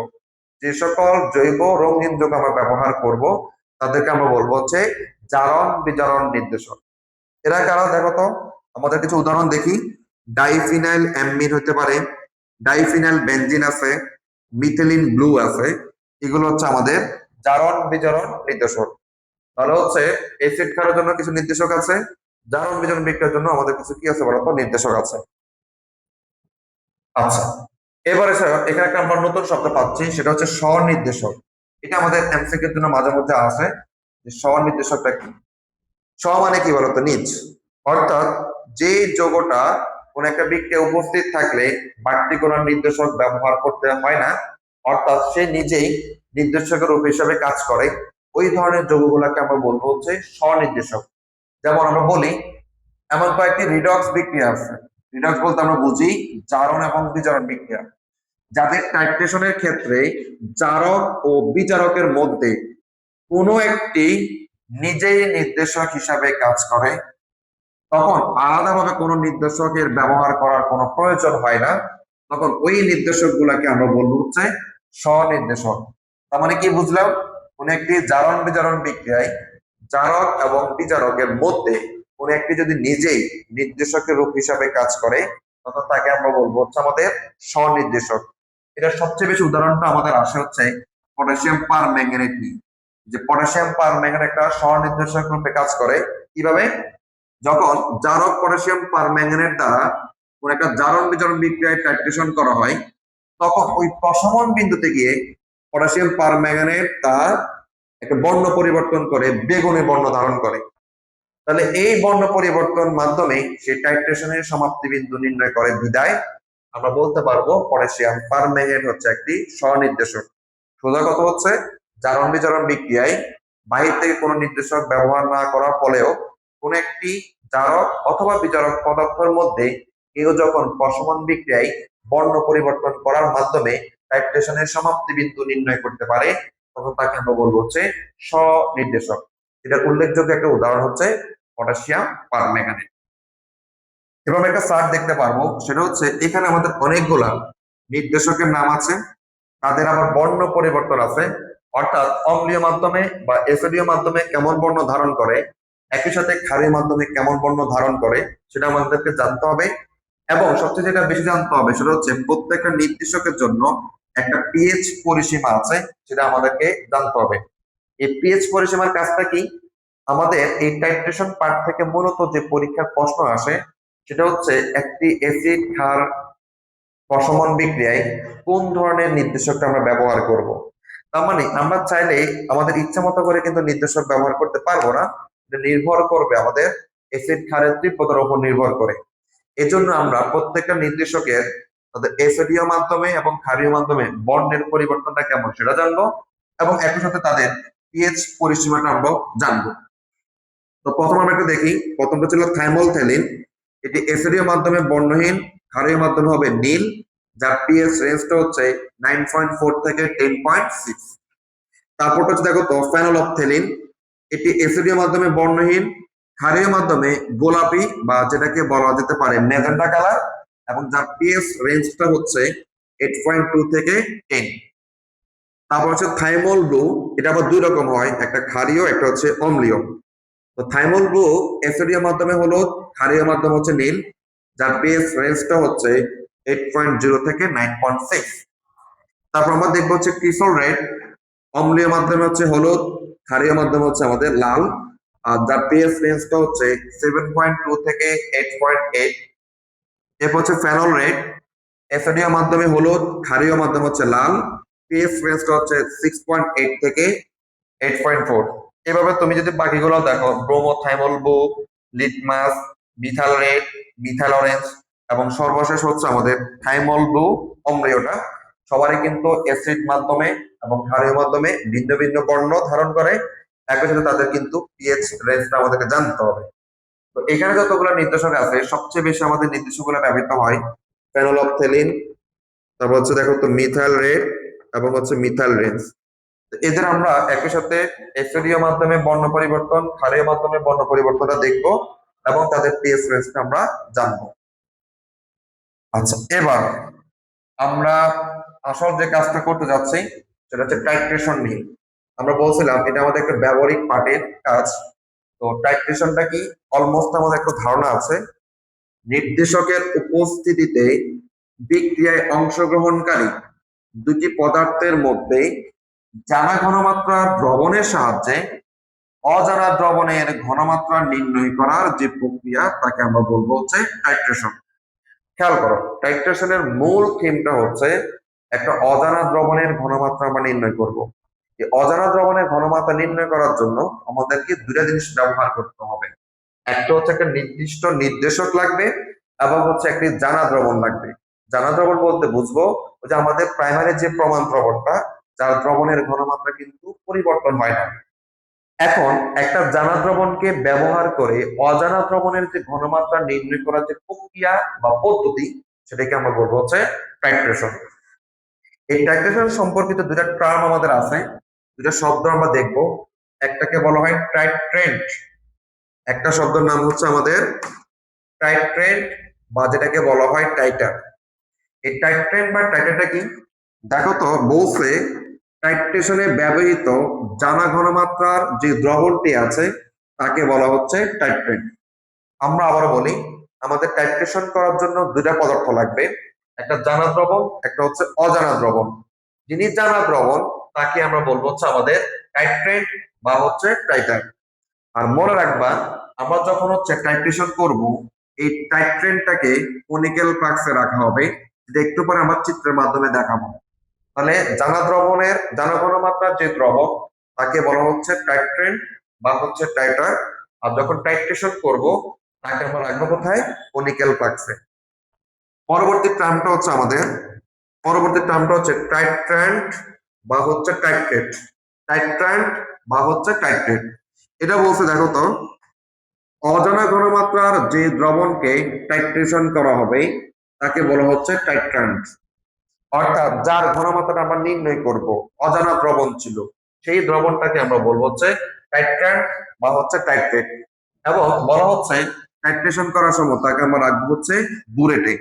যে সকল জৈব রঙিন যৌগ আমরা ব্যবহার করব, তাদেরকে আমরা বলবো হচ্ছে জারণ বিজারণ নির্দেশক। এরা কারা দেখো তো, আমাদের কিছু উদাহরণ দেখি। ডাইফিনাইল অ্যামিন হতে পারে, ডাইফিনাইল বেনজিন আছে, মিথিলিন ব্লু আছে। এগুলো হচ্ছে আমাদের জারণ বিজারণ নির্দেশক। তাহলে হচ্ছে এসিড ক্ষারের জন্য কিছু নির্দেশক আছে, জারণ বিজারণ বিক্রিয়ার জন্য আমাদের কিছু কি আছে বলতো, নির্দেশক আছে। আচ্ছা, এবারে এখানে একটা আমরা নতুন শব্দ পাচ্ছি, সেটা হচ্ছে স্বনির্দেশক। এটা আমাদের এমসিকিউর জন্য মাঝে মধ্যে আসে যে স্বনির্দেশকটা কি। স্ব মানে কি বলতো, নিজ। অর্থাৎ যে যৌগটা কোন একটা বিক্রিয়া উপস্থিত থাকলে বাড়তি কোনো নির্দেশক ব্যবহার করতে হয় না, অর্থাৎ সে নিজেই নির্দেশকের রূপ হিসাবে কাজ করে, ওই ধরনের যৌগগুলোকে আমরা বলবো হচ্ছে স্বনির্দেশক। যেমন আমরা বলি এমন কয়েকটি রিডক্স বিক্রিয়া আছে। রিডক্স বলতে আমরা বুঝি জারণ এবং বিজারণ বিক্রিয়া, যাদের টাইট্রেশনের ক্ষেত্রে জারক ও বিজারকের মধ্যে কোনো একটি নিজেই নির্দেশক হিসাবে কাজ করে, তখন আলাদাভাবে কোনো নির্দেশকের ব্যবহার করার কোনো প্রয়োজন হয় না। তখন ওই নির্দেশক গুলাকে আমরা বলবো হচ্ছে স্বনির্দেশক। তার মানে কি বুঝলাম, কোন একটি জারণ বিজারণ বিক্রিয়ায় জারক এবং বিজারকের মধ্যে কোন একটি যদি নিজেই নির্দেশকের রূপ হিসাবে কাজ করে, তখন তাকে আমরা বলবো হচ্ছে আমাদের স্বনির্দেশক। এটা সবচেয়ে বেশি উদাহরণটা আমাদের আসে হচ্ছে পটাশিয়াম পার ম্যাঙ্গানেট নিয়ে। যে পটাশিয়াম পার ম্যাঙ্গানেট একটা স্বনির্দেশক রূপে কাজ করে। কিভাবে? যখন জারক পটাশিয়াম পারম্যাঙ্গানেট দ্বারা কোন একটা জারণ বিজারণ বিক্রিয়ায় টাইট্রেশন করা হয়, তখন ওই প্রশমন বিন্দুতে গিয়ে পটাশিয়াম পারম্যাঙ্গানেট তার একটা বর্ণ পরিবর্তন করে বেগুনি বর্ণ ধারণ করে। তাহলে এই বর্ণ পরিবর্তন মাধ্যমে সে টাইট্রেশনের সমাপ্তি বিন্দু নির্ণয় করে, বিদায় আমরা বলতে পারবো পটাশিয়াম পারম্যাঙ্গানেট হচ্ছে একটি স্বনির্দেশক। সোজা কথা হচ্ছে জারণ বিজারণ বিক্রিয়ায় বাহির থেকে কোনো নির্দেশক ব্যবহার না করার ফলেও কোন একটি জারক অথবা বিজারক পদার্থের মধ্যে কেউ যখন প্রশমন বিক্রিয়ায় বর্ণ পরিবর্তন করার মাধ্যমে টাইট্রেশনের সমাপ্তি বিন্দু নির্ণয় করতে পারে, তখন তাকে আমরা বলবো হচ্ছে স্বনির্দেশক। এটার উল্লেখযোগ্য একটা উদাহরণ হচ্ছে পটাশিয়াম পারম্যাঙ্গানেট। এভাবে একটা চার্ট দেখতে পারবো, সেটা হচ্ছে এখানে আমাদের অনেকগুলা নির্দেশকের নাম আছে, তাদের আবার বর্ণ পরিবর্তন আছে। অর্থাৎ অম্লীয় মাধ্যমে বা এসিডীয় মাধ্যমে কেমন বর্ণ ধারণ করে, একই সাথে ক্ষারীয় মাধ্যমে কেমন বর্ণ ধারণ করে, সেটা আমাদেরকে জানতে হবে। এবং সবচেয়ে যেটা বেশি জানতে হবে সেটা হচ্ছে প্রত্যেকটা নির্দেশকের জন্য একটা পিএইচ পরিসীমা আছে, সেটা আমাদেরকে জানতে হবে। এই পিএইচ পরিসীমার কাজটা কি? আমাদের এই টাইট্রেশন পার্ট থেকে মূলত যে পরীক্ষার প্রশ্ন আসে, সেটা হচ্ছে একটি অ্যাসিড ক্ষার প্রশমন বিক্রিয়ায় কোন ধরনের নির্দেশকটা আমরা ব্যবহার করব। তার মানে আমরা চাইলে আমাদের ইচ্ছা মতো করে কিন্তু নির্দেশক ব্যবহার করতে পারবো না, এটা নির্ভর করবে আমাদের অ্যাসিড ক্ষারের তীব্রতার উপর নির্ভর করে। এজন্য আমরা প্রত্যেকটা নির্দেশকের তাদের অ্যাসিডীয় মাধ্যমে এবং ক্ষারীয় মাধ্যমে বর্ণের পরিবর্তনটা কেমন সেটা জানবো, এবং একই সাথে তাদের পিএইচ পরিসীমাটা আমরা জানবো। তো প্রথম আমরা একটু দেখি, প্রথমটা ছিল থাইমোলথেলিন। এটি অ্যাসিডীয় মাধ্যমে বর্ণহীন, ক্ষারীয় মাধ্যমে হবে নীল, যার পিএইচ রেঞ্জটা হচ্ছে 9.4 থেকে 10.6। তারপরটা হচ্ছে দেখো তো ফেনোলফথেলিন। এটি অ্যাসিডীয় মাধ্যমে বর্ণহীন, ক্ষারীয় মাধ্যমে গোলাপি বা যেটাকে বলা যেতে পারে ম্যাজেন্টা কালার, এবং যার পিএইচ রেঞ্জটা হচ্ছে 8.2 থেকে 10। তারপর হচ্ছে থাইমোল ব্লু। এটা আবার দুই রকম হয়, একটা ক্ষারীয়, একটা হচ্ছে অম্লীয়। তো থাইমোল ব্লু অ্যাসিডীয় মাধ্যমে হলুদ, ক্ষারীয় মাধ্যমে হচ্ছে নীল, যার পিএইচ রেঞ্জটা হচ্ছে 8.0 থেকে 9.6। তারপর আমরা দেখবো হচ্ছে ক্রিসল রেড। অম্লীয় মাধ্যমে হচ্ছে হলুদ, ক্ষারীয় মাধ্যমে হচ্ছে আমাদের লাল, আর যার পিএইচ রেঞ্জটা হচ্ছে 7.2 থেকে 8.8। এরপর হচ্ছে ফেনল রেড। অ্যাসিডীয় মাধ্যমে হলুদ, ক্ষারীয় মাধ্যমে হচ্ছে লাল, পিএইচ রেঞ্জটা হচ্ছে 6.8 থেকে 8.4। এভাবে তুমি যদি বাকিগুলো দেখো, bromothymol blue, litmus, methyl red, methyl orange, এবং সর্বশেষ হচ্ছে আমাদের থাইমল ব্লু অম্লীয়টা, সবারই কিন্তু অ্যাসিড মাধ্যমে এবং ক্ষারীয় মাধ্যমে ভিন্ন ভিন্ন বর্ণ ধারণ করে। একই সাথে তাদের কিন্তু পিএইচ রেঞ্জটা আমাদেরকে জানতে হবে। তো এখানে যতগুলো নির্দেশক আছে, সবচেয়ে বেশি আমাদের নির্দেশকগুলো ব্যবহৃত হয় ফেনোলফথেলিন, তারপর হচ্ছে দেখো তো মিথাইল রেড, এবং হচ্ছে মিথাইল রেঞ্জ। এদের আমরা একই সাথে অ্যাসিডীয় মাধ্যমে বর্ণ পরিবর্তন, ক্ষারীয় মাধ্যমে বর্ণ পরিবর্তনটা দেখবো, এবং তাদের পিএইচ রেঞ্জটা আমরা জানবো। আচ্ছা, এবার আমরা আসল যে কাজটা করতে যাচ্ছি সেটা হচ্ছে টাইট্রেশন নিয়ে। আমরা বলছিলাম এটা আমাদের একটা ব্যবহারিক পার্টের কাজ। তো টাইট্রেশনটা কি অলমোস্ট আমাদের একটা ধারণা আছে। নির্দেশকের উপস্থিতিতে বিক্রিয়ায় অংশগ্রহণকারী দুটি পদার্থের মধ্যে জানা ঘনমাত্রা দ্রবণের সাহায্যে অজানা দ্রবণের ঘনমাত্রা নির্ণয় করার যে প্রক্রিয়া তাকে আমরা বলবো হচ্ছে টাইট্রেশন। খেয়াল করো, টাইট্রেশনের মূল থিমটা হচ্ছে একটা অজানা দ্রবণের ঘনমাত্রা আমরা নির্ণয় করব। এই অজানা দ্রবণের ঘনমাত্রা নির্ণয় করার জন্য আমাদেরকে দুটা জিনিস ব্যবহার করতে হবে। একটা হচ্ছে একটা নির্দিষ্ট নির্দেশক লাগবে এবং হচ্ছে একটি জানা দ্রবণ লাগবে। জানা দ্রবণ বলতে বুঝবো যে আমাদের প্রাইমারি যে প্রমাণ দ্রবণটা, যার দ্রবণের ঘনমাত্রা কিন্তু পরিবর্তন হয় না। এখন একটা জানা দ্রবণকে ব্যবহার করে অজানা দ্রবণের যে ঘনমাত্রা নির্ণয় করার যে প্রক্রিয়া বা পদ্ধতি, সেটাকে আমরা বলবো হচ্ছে টাইট্রেশন। এই টাইট্রেশন সম্পর্কিত দুটা টার্ম আমাদের আছে, দুটা শব্দ আমরা দেখব। একটাকে বলা হয় টাইট্রেন্ট, একটা শব্দের নাম হচ্ছে আমাদের টাইট্রেন্ট বা যেটাকে বলা হয় টাইটার। এই টাইট্রেন্ট বা টাইটারটা কি দেখো তো, বলছে টাইট্রেশনে ব্যবহৃত জানা ঘনমাত্রার যে দ্রবণটি আছে তাকে বলা হচ্ছে টাইট্রেন্ট। আমরা আবারও বলি, আমাদের টাইট্রেশন করার জন্য দুটা পদার্থ লাগবে, একটা জানা দ্রবণ, একটা হচ্ছে অজানা দ্রবণ। যিনি জানা দ্রবণ তাকে আমরা বলবো হচ্ছে আমাদের টাইট্রেন্ট বা হচ্ছে টাইটার। আর মনে রাখবা, আমরা যখন হচ্ছে টাইট্রেশন করব, এই টাইট্রেন্টটাকে কনিক্যাল ফ্লাক্সে রাখা হবে, যেটা একটু পরে আমার চিত্রের মাধ্যমে দেখাবো। তাহলে জানা দ্রবণের জানা ঘনমাত্রার যে দ্রবণ তাকে বলা হচ্ছে টাইট্রেন্ট বা হচ্ছে টাইটার। আর যখন টাইট্রেশন করব তাকে আমরা রাখবো কোথায়? কনিক্যাল ফ্লাক্সে। পরবর্তী টার্মটা হচ্ছে টাইট্রেন্ট বা হচ্ছে টাইট্রেট। টাইট্রেন্ট বা হচ্ছে টাইট্রেট, এটা বলছে দেখো তো, অজানা ঘনমাত্রার যে দ্রবণকে টাইট্রেশন করা হবে তাকে বলা হচ্ছে টাইট্রেন্ট। অর্থাৎ যার ঘনমাত্রাটা আমরা নির্ণয় করব, অজানা দ্রবণ ছিল, সেই দ্রবণটাকে আমরা বলবো হচ্ছে টাইট্রেন্ট বা হচ্ছে টাইট্রেট। এবং বলা হচ্ছে টাইট্রেশন করার সময় তাকে আমরা রাখবো হচ্ছে বুরেটে।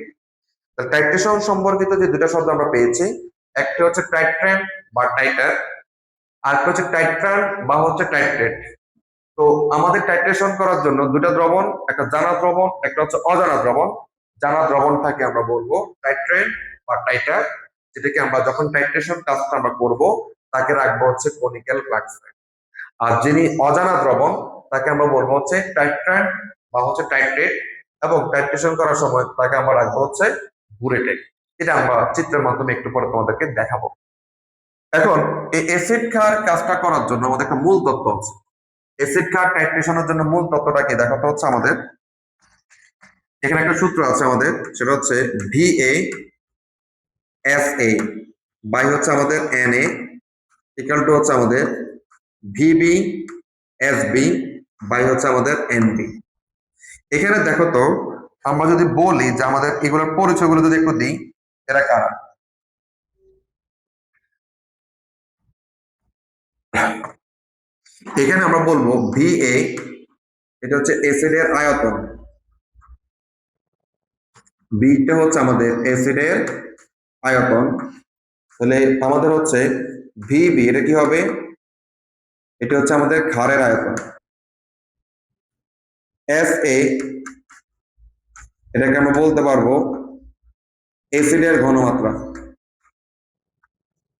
টাইট্রেশন সম্পর্কিত যে দুটা শব্দ আমরা পেয়েছি, একটা হচ্ছে টাইট্রেন্ট বা টাইটার, আর একটা হচ্ছে টাইট্রান্ট বা হচ্ছে টাইট্রেট। তো আমাদের টাইট্রেশন করার জন্য দুটা দ্রবণ, একটা জানা দ্রবণ, একটা হচ্ছে অজানা দ্রবণ। জানা দ্রবণটাকে আমরা বলবো টাইট্রেন্ট বা টাইটার, যেটাকে আমরা যখন টাইট্রেশন কাজটা আমরা করব তাকে রাখবো হচ্ছে কনিক্যাল ফ্লাক্সে। আর যিনি অজানা দ্রবণ তাকে আমরা বলবো হচ্ছে টাইট্রেন্ট বা হচ্ছে টাইট্রেট, এবং টাইট্রেশন করার সময় তাকে আমরা রাখবো হচ্ছে বুরেটে। এটা আমরা চিত্রের মাধ্যমে একটু পরে তোমাদেরকে দেখাবো। এখন এই অ্যাসিড ক্ষার কাজটা করার জন্য আমাদের একটা মূল তত্ত্ব আছে। অ্যাসিড ক্ষার টাইট্রেশনের জন্য মূল তত্ত্বটা কি দেখাতে হচ্ছে আমাদের, এখানে একটা সূত্র আছে আমাদের, সেটা হচ্ছে VA বাই হচ্ছে আমাদের NA ইকুয়াল টু হচ্ছে আমাদের VB বাই হচ্ছে আমাদের NB। এখানে দেখো তো, আমরা যদি বলি যে আমাদের এগুলোর পরিচয়গুলো যদি একটু দিই, এরা কারা? এখানে আমরা বলবো VA, এটা হচ্ছে অ্যাসিডের আয়তন, বিটা হচ্ছে আমাদের অ্যাসিডের আয়তন। তাহলে আমাদের হচ্ছে VB, এটা কি হবে? এটা হচ্ছে আমাদের ক্ষারের আয়তন। SA, এটাকে আমরা বলতে পারবো অ্যাসিডের ঘনমাত্রা।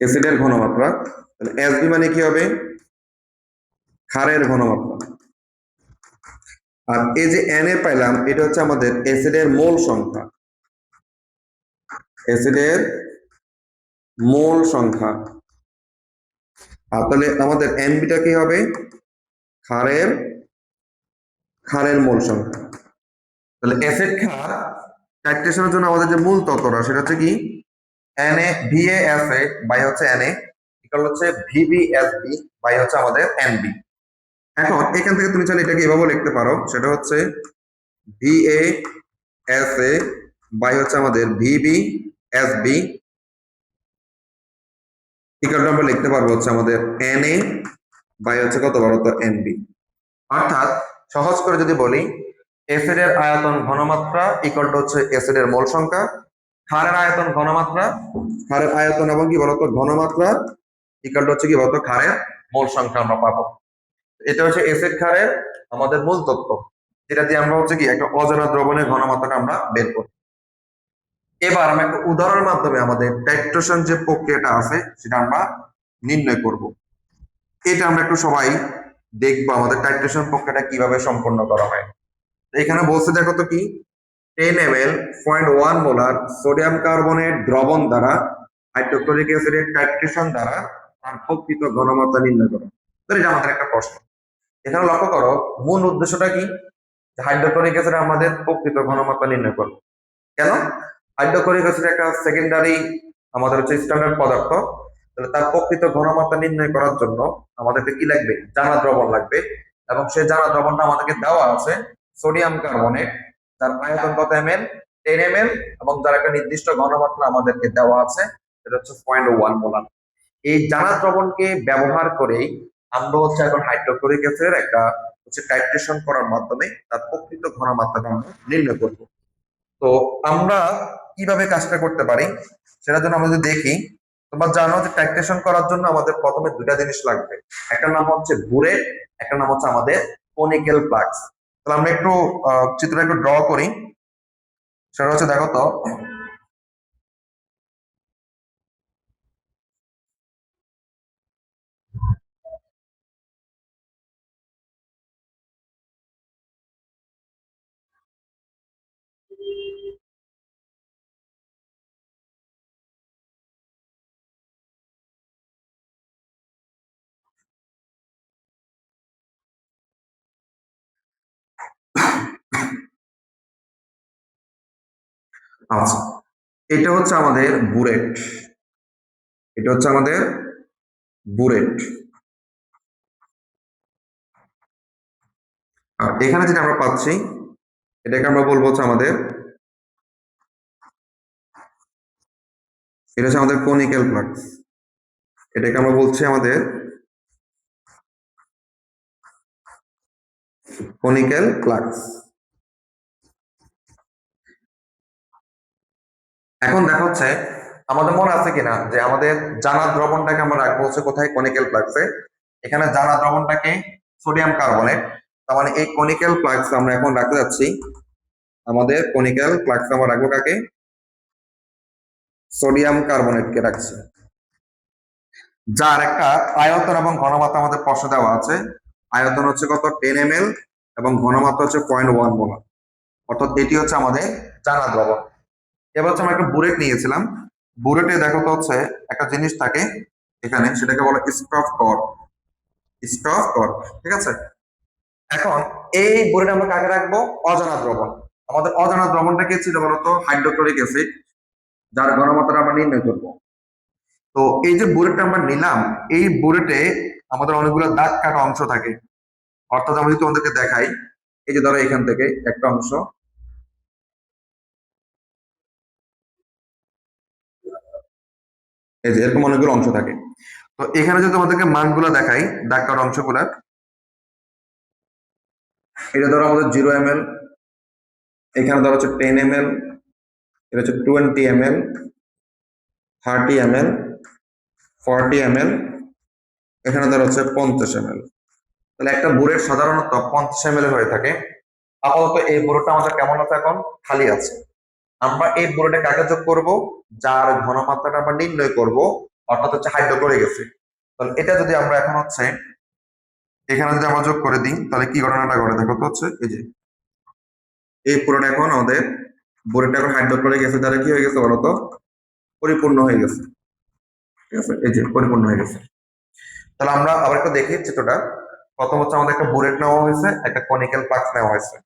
অ্যাসিডের ঘনমাত্রা। তাহলে SB মানে কি হবে? ক্ষারের ঘনমাত্রা। আর এই যে NA পাইলাম, এটা হচ্ছে আমাদের অ্যাসিডের মোল সংখ্যা। অ্যাসিডের মোল সংখ্যা। আর তাহলে আমাদের NBটা কি হবে? ক্ষারের মোল সংখ্যা। তাহলে অ্যাসিড ক্ষার টাইট্রেশনের জন্য আমাদের যে মূল তত্ত্বটা, সেটা হচ্ছে কি VASA বাই হচ্ছে NA ইকুয়াল হচ্ছে VBSB বাই হচ্ছে আমাদের NB। এখন এখান থেকে তুমি চাইলে এটাকে এভাবে লিখতে পারো, সেটা হচ্ছে VASA বাই হচ্ছে আমাদের VBSB ইকুয়াল টু আমরা লিখতে পারবো হচ্ছে আমাদের NA বাই হচ্ছে কত বড় তো NB। অর্থাৎ সহজ করে যদি বলি, অ্যাসিডের আয়তন ঘনমাত্রা ইকুয়াল টু হচ্ছে অ্যাসিডের মোল সংখ্যা, ক্ষারের আয়তন ঘনমাত্রা, ক্ষারের আয়তন এবং কি বলতো ঘনমাত্রা ইকুয়াল টু হচ্ছে কি বলতো ক্ষারের মোল সংখ্যা আমরা পাবো। এটা হচ্ছে অ্যাসিড ক্ষারের আমাদের মূল তত্ত্ব। যেটা দিয়ে আমরা হচ্ছে কি একটা অজানা দ্রবণের ঘনমাত্রাটা আমরা বের করি। এবার আমরা একটা উদাহরণের মাধ্যমে আমাদের টাইট্রেশন যে প্রক্রিয়াটা আছে সেটা আমরা নির্ণয় করব। এটা আমরা একটু সবাই দেখবো আমাদের টাইট্রেশন প্রক্রিয়াটা কিভাবে সম্পন্ন করা হয়। এখানে বলছে দেখো তো কি, 10 ml 0.1 মোলার সোডিয়াম কার্বনেট দ্রবণ দ্বারা হাইড্রোক্লোরিক অ্যাসিডের টাইট্রেশন দ্বারা তার প্রকৃত ঘনমাত্রা নির্ণয় করো। তো এটা আমাদের একটা প্রশ্ন। এখানে লক্ষ্য করো মূল উদ্দেশ্যটা কি, হাইড্রোক্লোরিক অ্যাসিড আমাদের প্রকৃত ঘনমাত্রা নির্ণয় করবে। কেন? হাইড্রোক্লোরিক অ্যাসিড একটা সেকেন্ডারি আমাদের হচ্ছে স্ট্যান্ডার্ড পদার্থ। তাহলে তার প্রকৃত ঘনমাত্রা নির্ণয় করার জন্য আমাদেরকে কি লাগবে? জানা দ্রবণ লাগবে। এবং সেই জানা দ্রবণটা আমাদেরকে দেওয়া আছে সোডিয়াম কার্বনেট, যার আয়তন কত ml? 10 ml, এবং যার একটা নির্দিষ্ট ঘনমাত্রা আমাদেরকে দেওয়া আছে, সেটা হচ্ছে 0.1 মোলার। এই জানা দ্রবণকে ব্যবহার করেই আমরা হচ্ছে এখন হাইড্রোক্লোরিক অ্যাসিডের একটা হচ্ছে টাইট্রেশন করার মাধ্যমে তার প্রকৃত ঘনমাত্রাটা আমরা নির্ণয় করব। তো আমরা কিভাবে কাজটা করতে পারি সেটার জন্য আমরা যদি দেখি, তোমরা জানো যে টাইট্রেশন করার জন্য আমাদের প্রথমে দুটা জিনিস লাগবে। একটা নাম হচ্ছে বুরেট, একটা নাম হচ্ছে আমাদের কনিক্যাল ফ্লাক্স। তাহলে আমরা একটু চিত্রটা একটু ড্র করি। সেটা হচ্ছে দেখো তো, আচ্ছা, এটা হচ্ছে আমাদের বুরেট, এটা হচ্ছে আমাদের বুরেট। আর এখানে যেটা আমরা পাচ্ছি এটাকে আমরা বলবো হচ্ছে আমাদের, এটা হচ্ছে আমাদের কনিক্যাল ফ্লাক্স। এটাকে আমরা বলছি আমাদের কনিক্যাল ফ্লাক্স। এখন দেখা হচ্ছে আমাদের মনে আছে কিনা যে আমাদের জানা দ্রবণটাকে আমরা রাখবো হচ্ছে কোথায়? কনিক্যাল ফ্লাক্সে। এখানে জানা দ্রবণটাকে সোডিয়াম কার্বনেট, তার মানে এই কনিক্যাল ফ্লাক্স আমরা এখন রাখতে যাচ্ছি, আমাদের কনিক্যাল ফ্লাক্স আমরা রাখবো কাকে? সোডিয়াম কার্বনেটকে রাখছি, যার একটা আয়তন এবং ঘনমাত্রা আমাদের প্রশ্নে দেওয়া আছে। আয়তন হচ্ছে কত? 10 ml, এবং ঘনমাত্রা হচ্ছে 0.1 মোলার। অর্থাৎ এটি হচ্ছে আমাদের জানা দ্রবণ। এবার হচ্ছে আমরা একটা বুলেট নিয়েছিলাম। বুলেটে দেখো তো হচ্ছে একটা জিনিস থাকে এখানে, সেটাকে বলে স্টপ কর। স্টপ কর, ঠিক আছে? এখন এই বুলেটে আমরা কাকে রাখবো? অজানা দ্রবণ। আমাদের অজানা দ্রবণটা কি ছিল বলতো? হাইড্রোক্লোরিক অ্যাসিড, যার ঘনমাত্রা আমরা নির্ণয় করবো। তো এই যে বুলেটটা আমরা নিলাম, এই বুলেটে আমাদের অনেকগুলো দাগ কাটা অংশ থাকে। অর্থাৎ আমি যদি তোমাদেরকে দেখাই, এই যে ধরো এখান থেকে একটা অংশ, এই যে এরকম অনেকগুলো অংশ থাকে। তো এখানে যদি তোমাদেরকে মানগুলো দেখাই, দাগ কাটা অংশগুলো, এটা ধরো আমাদের 0 ml, এখানে ধরো হচ্ছে 10 ml, এটা হচ্ছে 20 ml, 30 ml, 40 ml, এখানে ধরো হচ্ছে 50 ml। তাহলে একটা বুলেট সাধারণত 50 ml এর হয়ে থাকে। আপাতত এই বুলেটটা আমাদের কেমন আছে? এখন খালি আছে। আমরা এই বুলেটে কাকে যোগ করব? যার ঘনমাত্রাটা আমরা নির্ণয় করব, অর্থাৎ হচ্ছে হাইড্রোক্লোরিক অ্যাসিড। তাহলে এটা যদি আমরা এখন হচ্ছে এখানে যদি আমরা যোগ করে দিই, তাহলে কি ঘটনাটা ঘটে দেখো তো হচ্ছে, এই যে এই পুরোটা এখন আমাদের বুলেটটা এখন হাইড্রোক্লোরিক অ্যাসিড দ্বারা কি হয়ে গেছে বলতো? পরিপূর্ণ হয়ে গেছে। ঠিক আছে, এই যে পরিপূর্ণ হয়ে গেছে। তাহলে আমরা আবার একটু দেখি চিত্রটা। প্রথম হচ্ছে আমাদের একটা বুলেট নেওয়া হয়েছে, একটা কনিক্যাল ফ্লাক্স নেওয়া হয়েছে।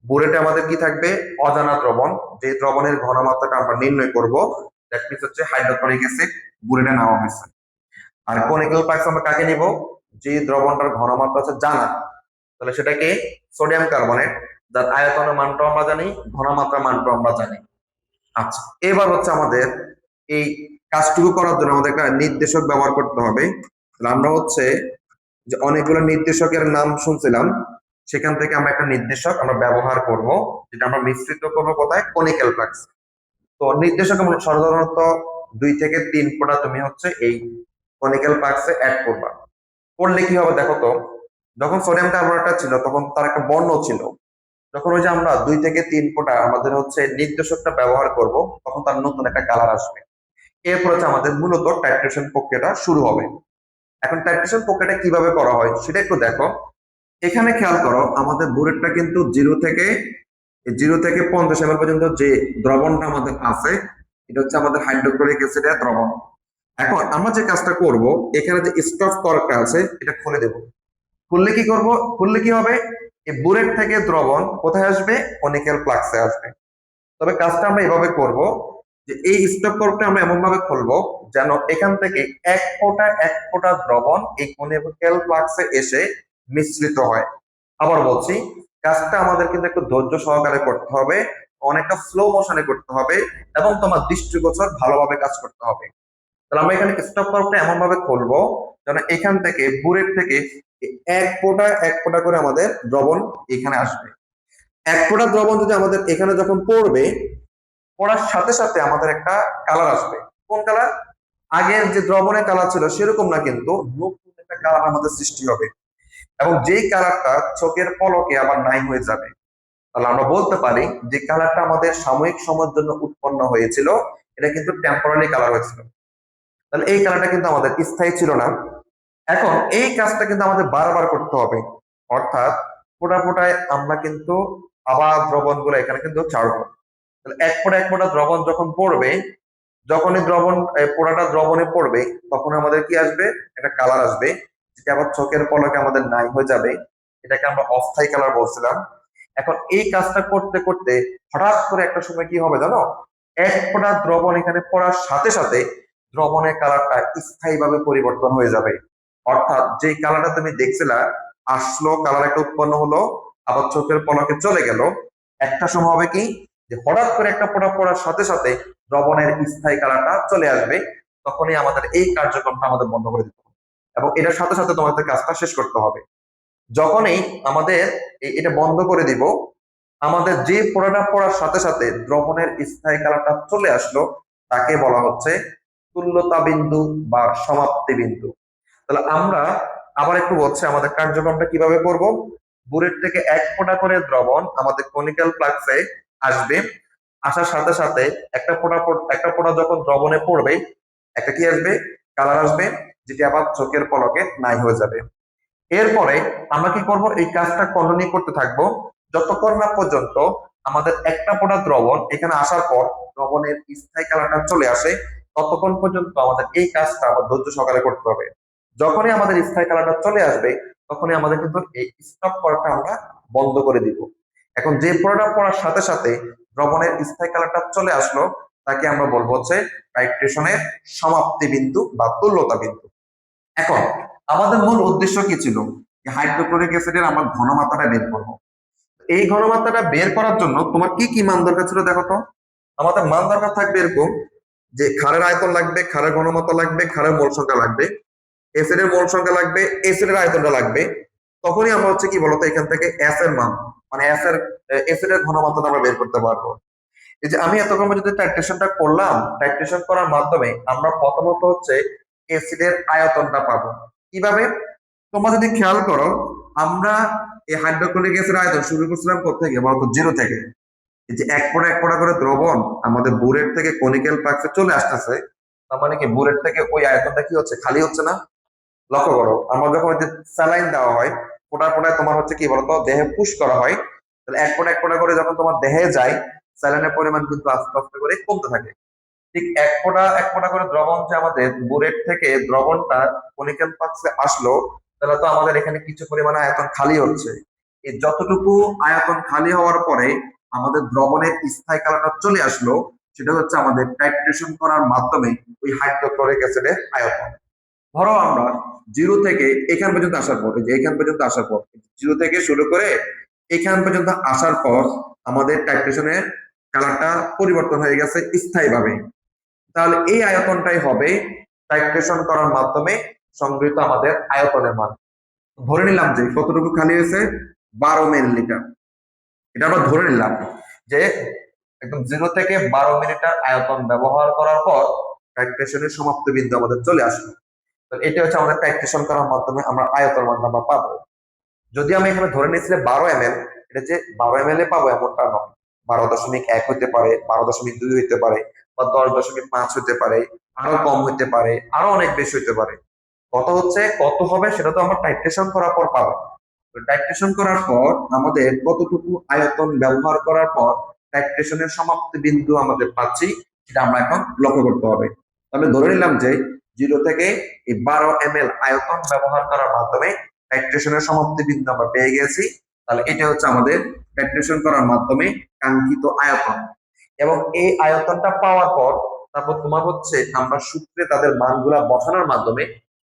বুলেটে আমাদের কি থাকবে? অজানা দ্রবণ, যে দ্রবণের ঘনমাত্রাটা আমরা নির্ণয় করব, দ্যাট মিন্স হচ্ছে হাইড্রোক্লোরিক অ্যাসিড বুলেটে নেওয়া হয়েছে। আর কনিক্যাল ফ্লাক্স আমরা কাকে নিব? যে দ্রবণটার ঘনমাত্রা হচ্ছে জানা, তাহলে সেটাকে সোডিয়াম কার্বনেট, যার আয়তনের মানটা আমরা জানি, ঘনমাত্রা মানটা আমরা জানি। আচ্ছা, এবার হচ্ছে আমাদের এই কাজটুকু করার জন্য আমাদের একটা নির্দেশক ব্যবহার করতে হবে। তাহলে আমরা হচ্ছে যে অনেকগুলো নির্দেশকের নাম শুনছিলাম, সেখান থেকে আমরা একটা নির্দেশক আমরা ব্যবহার করব, যেটা আমরা মিশ্রিত করব কোথায়? Conical flux. তো নির্দেশক আমরা সাধারণত 2 থেকে 3 ফোঁটা তুমি হচ্ছে এই কনিক্যাল ফ্লাক্সে অ্যাড করবা। করলে কি হবে দেখো তো, যখন সোডিয়াম কার্বনেটটা ছিল তখন তার একটা বর্ণ ছিল, যখন ওই যে আমরা 2 থেকে 3 ফোঁটা আমাদের হচ্ছে নির্দেশকটা ব্যবহার করব, তখন তার নতুন একটা কালার আসবে। এরপর হচ্ছে আমাদের মূলত টাইট্রেশন প্রক্রিয়াটা শুরু হবে। এখন টাইট্রেশন প্রক্রিয়াটা কিভাবে করা হয় সেটা একটু দেখো। এখানে খেয়াল করো, আমাদের বুলেটটা কিন্তু 0 থেকে 50 ml পর্যন্ত যে দ্রবণটা আমাদের আছে, এটা হচ্ছে আমাদের হাইড্রোক্লোরিক অ্যাসিডের দ্রবণ। এখন আমরা যে কাজটা করব, এখানে যে স্টপ কর্কটা আছে এটা খুলে দেব। খুললে কি করব, খুললে কি হবে, এই বুলেট থেকে দ্রবণ কোথায় আসবে, কনিক্যাল ফ্লাক্সে আসবে। তবে কাজটা আমরা এভাবে করব যে এই স্টপ কর্কটা আমরা এমন ভাবে খুলবো যেন এখান থেকে এক ফোঁটা দ্রবণ এই কনিক্যাল ফ্লাক্সে এসে মিশ্রিত হয়। আবার বলছি, কাজটা আমাদের কিন্তু একটু ধৈর্য সহকারে করতে হবে, অনেকটা স্লো মোশনে করতে হবে, এবং তোমার দৃষ্টিগোচর ভালোভাবে কাজ করতে হবে। তাহলে আমরা এখানে স্টপ কর্কটা এমন ভাবে খুলবো যেন এখান থেকে বুলেট থেকে এক ফোঁটা করে আমাদের দ্রবণ এখানে আসবে। এক ফোঁটা দ্রবণ যদি আমাদের এখানে যখন পড়বে, পড়ার সাথে সাথে আমাদের একটা কালার আসবে। কোন কালার? আগের যে দ্রবণের কালার ছিল সেরকম না, কিন্তু নতুন একটা কালার আমাদের সৃষ্টি হবে, এবং যেই কালারটা চোখের পলকে আবার নাই হয়ে যাবে। তাহলে আমরা বলতে পারি যে কালারটা আমাদের সাময়িক সময়ের জন্য উৎপন্ন হয়েছিল, এটা কিন্তু টেম্পোরারি কালার হয়েছিল। তাহলে এই কালারটা কিন্তু আমাদের স্থায়ী ছিল না। এখন এই কাজটা কিন্তু আমাদের বারবার করতে হবে, অর্থাৎ ফোঁটা ফোঁটায় আমরা কিন্তু আবার দ্রবণ গুলো এখানে কিন্তু ছাড়বো। তাহলে এক ফোঁটা দ্রবণ যখন পড়বে, যখনই পোড়াটা দ্রবণে পড়বে, তখন আমাদের কি আসবে, একটা কালার আসবে, যেটা আবার চোখের পলকে আমাদের নাই হয়ে যাবে। এটাকে আমরা অস্থায়ী কালার বলছিলাম। এখন এই কাজটা করতে করতে হঠাৎ করে একটা সময় কি হবে জানো, এক ফোঁটা দ্রবণ এখানে পড়ার সাথে সাথে দ্রবণের কালারটা স্থায়ীভাবে পরিবর্তন হয়ে যাবে। অর্থাৎ যে কালারটা তুমি দেখছিলা, আসলো কালার একটা উৎপন্ন হলো, আবার চোখের পলকে চলে গেল, একটা সময় হবে কি, যে হঠাৎ করে একটা ফোঁটা পড়ার সাথে সাথে দ্রবণের স্থায়ী কালারটা চলে আসবে। তখনই আমাদের এই কার্যক্রমটা আমাদের বন্ধ করে দিতে হবে, এবং এটার সাথে সাথে তোমাদের কাজটা শেষ করতে হবে। যখনই আমাদের এটা বন্ধ করে দিব, আমাদের যে পোড়াটা পড়ার সাথে সাথে দ্রবণের স্থায়ী কালারটা চলে আসলো, তাকে বলা হচ্ছে তুল্যতা বিন্দু বা সমাপ্তি বিন্দু। তাহলে আমরা আবার একটু বলছি আমাদের কার্যক্রমটা কিভাবে করব। বুলেট থেকে এক ফোঁটা করে দ্রবণ আমাদের কনিক্যাল ফ্লাক্সে আসবে, আসার সাথে সাথে একটা ফোঁটা যখন দ্রবণে পড়বে, একটা কি আসবে, কালার আসবে, যেটি আবার চোখের পলকে নাই হয়ে যাবে। এরপরে আমরা কি করব, এই কাজটা কন্টিনিউ করতে থাকবো যতক্ষণ না পর্যন্ত আমাদের একটা ফোঁটা দ্রবণ এখানে আসার পর দ্রবণের স্থায়ী কালারটা চলে আসে। ততক্ষণ পর্যন্ত আমাদের এই কাজটা আবার ধৈর্য সহকারে করতে হবে। যখনই আমাদের স্থায়ী কালারটা চলে আসবে, তখনই আমাদের কিন্তু এই স্টপ করাটা আমরা বন্ধ করে দিব। এখন যে ফোঁটাটা পড়ার সাথে সাথে দ্রবণের স্থায়ী কালারটা চলে আসলো, তাকে আমরা বলবো হচ্ছে টাইট্রেশনের সমাপ্তি বিন্দু বা তুল্যতা বিন্দু। এখন আমাদের মূল উদ্দেশ্য কি ছিল, হাইড্রোক্লোরিক অ্যাসিডের আমরা ঘনমাত্রাটা বের করবো। এই ঘনমাত্রাটা বের করার জন্য তোমার কি কি মান দরকার ছিল দেখো তো। আমাদের মান দরকার থাকবে এরকম, যে ক্ষারের আয়তন লাগবে, ক্ষারের ঘনমাত্রা লাগবে, ক্ষারের মোল সংখ্যা লাগবে, অ্যাসিড এর মোল সংখ্যা লাগবে, অ্যাসিড এর আয়তনটা লাগবে। তখনই আমরা হচ্ছে কি বলতো, এখান থেকে এস এর মান, মানে অ্যাসিড এর ঘনমাত্রাটা আমরা বের করতে পারবো। এই যে আমি এতক্ষণ যদি টাইট্রেশনটা করলাম, টাইট্রেশন করার মাধ্যমে আমরা প্রথমত হচ্ছে অ্যাসিডের আয়তনটা পাবো। কিভাবে? তোমরা যদি খেয়াল করো, আমরা এই হাইড্রোক্লোরিক অ্যাসিড আয়তন শুরু করছিলাম কোথেকে বলতো, 0 থেকে। এই যে এক ফোঁটা করে দ্রবণ আমাদের বুলেট থেকে কনিক্যাল ফ্লাক্সে চলে আসতেছে, তার মানে কি বুলেট থেকে ওই আয়তনটা কি হচ্ছে, খালি হচ্ছে না। লক্ষ্য করো, আমরা যখন ওই যে স্যালাইন দেওয়া হয়, ফোঁটা ফোঁটায় তোমার হচ্ছে কি বলতো, দেহে পুশ করা হয়, তাহলে এক ফোঁটা করে যখন তোমার দেহে যায়, স্যালাইনের পরিমাণ কিন্তু আস্তে আস্তে করে কমতে থাকে। ঠিক এক ফোঁটা করে দ্রবণ যে আমাদের বুলেট থেকে দ্রবণটা কনিক্যাল ফ্লাক্সে আসলো, তাহলে তো আমাদের এখানে কিছু পরিমাণে আয়তন খালি হচ্ছে। এই যতটুকু আয়তন খালি হওয়ার পরে আমাদের দ্রবণের স্থায়ী কালারটা চলে আসলো, সেটা হচ্ছে আমাদের টাইট্রেশন করার মাধ্যমে ওই হাইড্রোক্লোরিক অ্যাসিডের আয়তন। ধরো আমরা 0 থেকে এখান পর্যন্ত আসার পর, এই যে এখান পর্যন্ত আসার পর, 0 থেকে শুরু করে এখান পর্যন্ত আসার পর আমাদের টাইট্রেশনের কালারটা পরিবর্তন হয়ে গেছে স্থায়ীভাবে। তাহলে এই আয়তনটাই হবে টাইট্রেশন করার মাধ্যমে সংগৃহীত আমাদের আয়তনের মান। ধরে নিলাম যে কতটুকু খালি হয়েছে, 12 মিলিলিটার। এটা আমরা ধরে নিলাম যে একদম 0 থেকে 12 মিলিলিটার আয়তন ব্যবহার করার পর টাইট্রেশনের সমাপ্ত বিন্দু আমাদের চলে আসলো। তো এটা হচ্ছে আমাদের টাইট্রেশন করার মাধ্যমে আমরা আয়তন মানটা আমরা পাবো। যদি আমি এখানে ধরে নিয়েছিলাম 12 ml, এটা যে 12 ml পাবো এমনটা নয়। 12.1 হতে পারে, 12.2 হইতে পারে, বা 10.5 হতে পারে, আরো কম হইতে পারে, আরো অনেক বেশি হইতে পারে। কত হচ্ছে কত হবে সেটা তো আমরা টাইট্রেশন করার পর পাবো। টাইট্রেশন করার পর আমাদের কতটুকু আয়তন ব্যবহার করার পর টাইট্রেশনের সমাপ্তি বিন্দু আমাদের পাচ্ছি, সেটা আমরা এখন লক্ষ্য করতে হবে। তাহলে ধরে নিলাম যে 0 থেকে এই 12 ml আয়তন ব্যবহার করার মাধ্যমে টাইট্রেশনের সমাপ্তি বিন্দু আমরা পেয়ে গেছি। তাহলে এটা হচ্ছে আমাদের টাইট্রেশন করার মাধ্যমে কাঙ্ক্ষিত আয়তন। এবং এই আয়তনটা পাওয়ার পর তারপর তোমার হচ্ছে আমরা সূত্রে তাদের মানগুলা বসানোর মাধ্যমে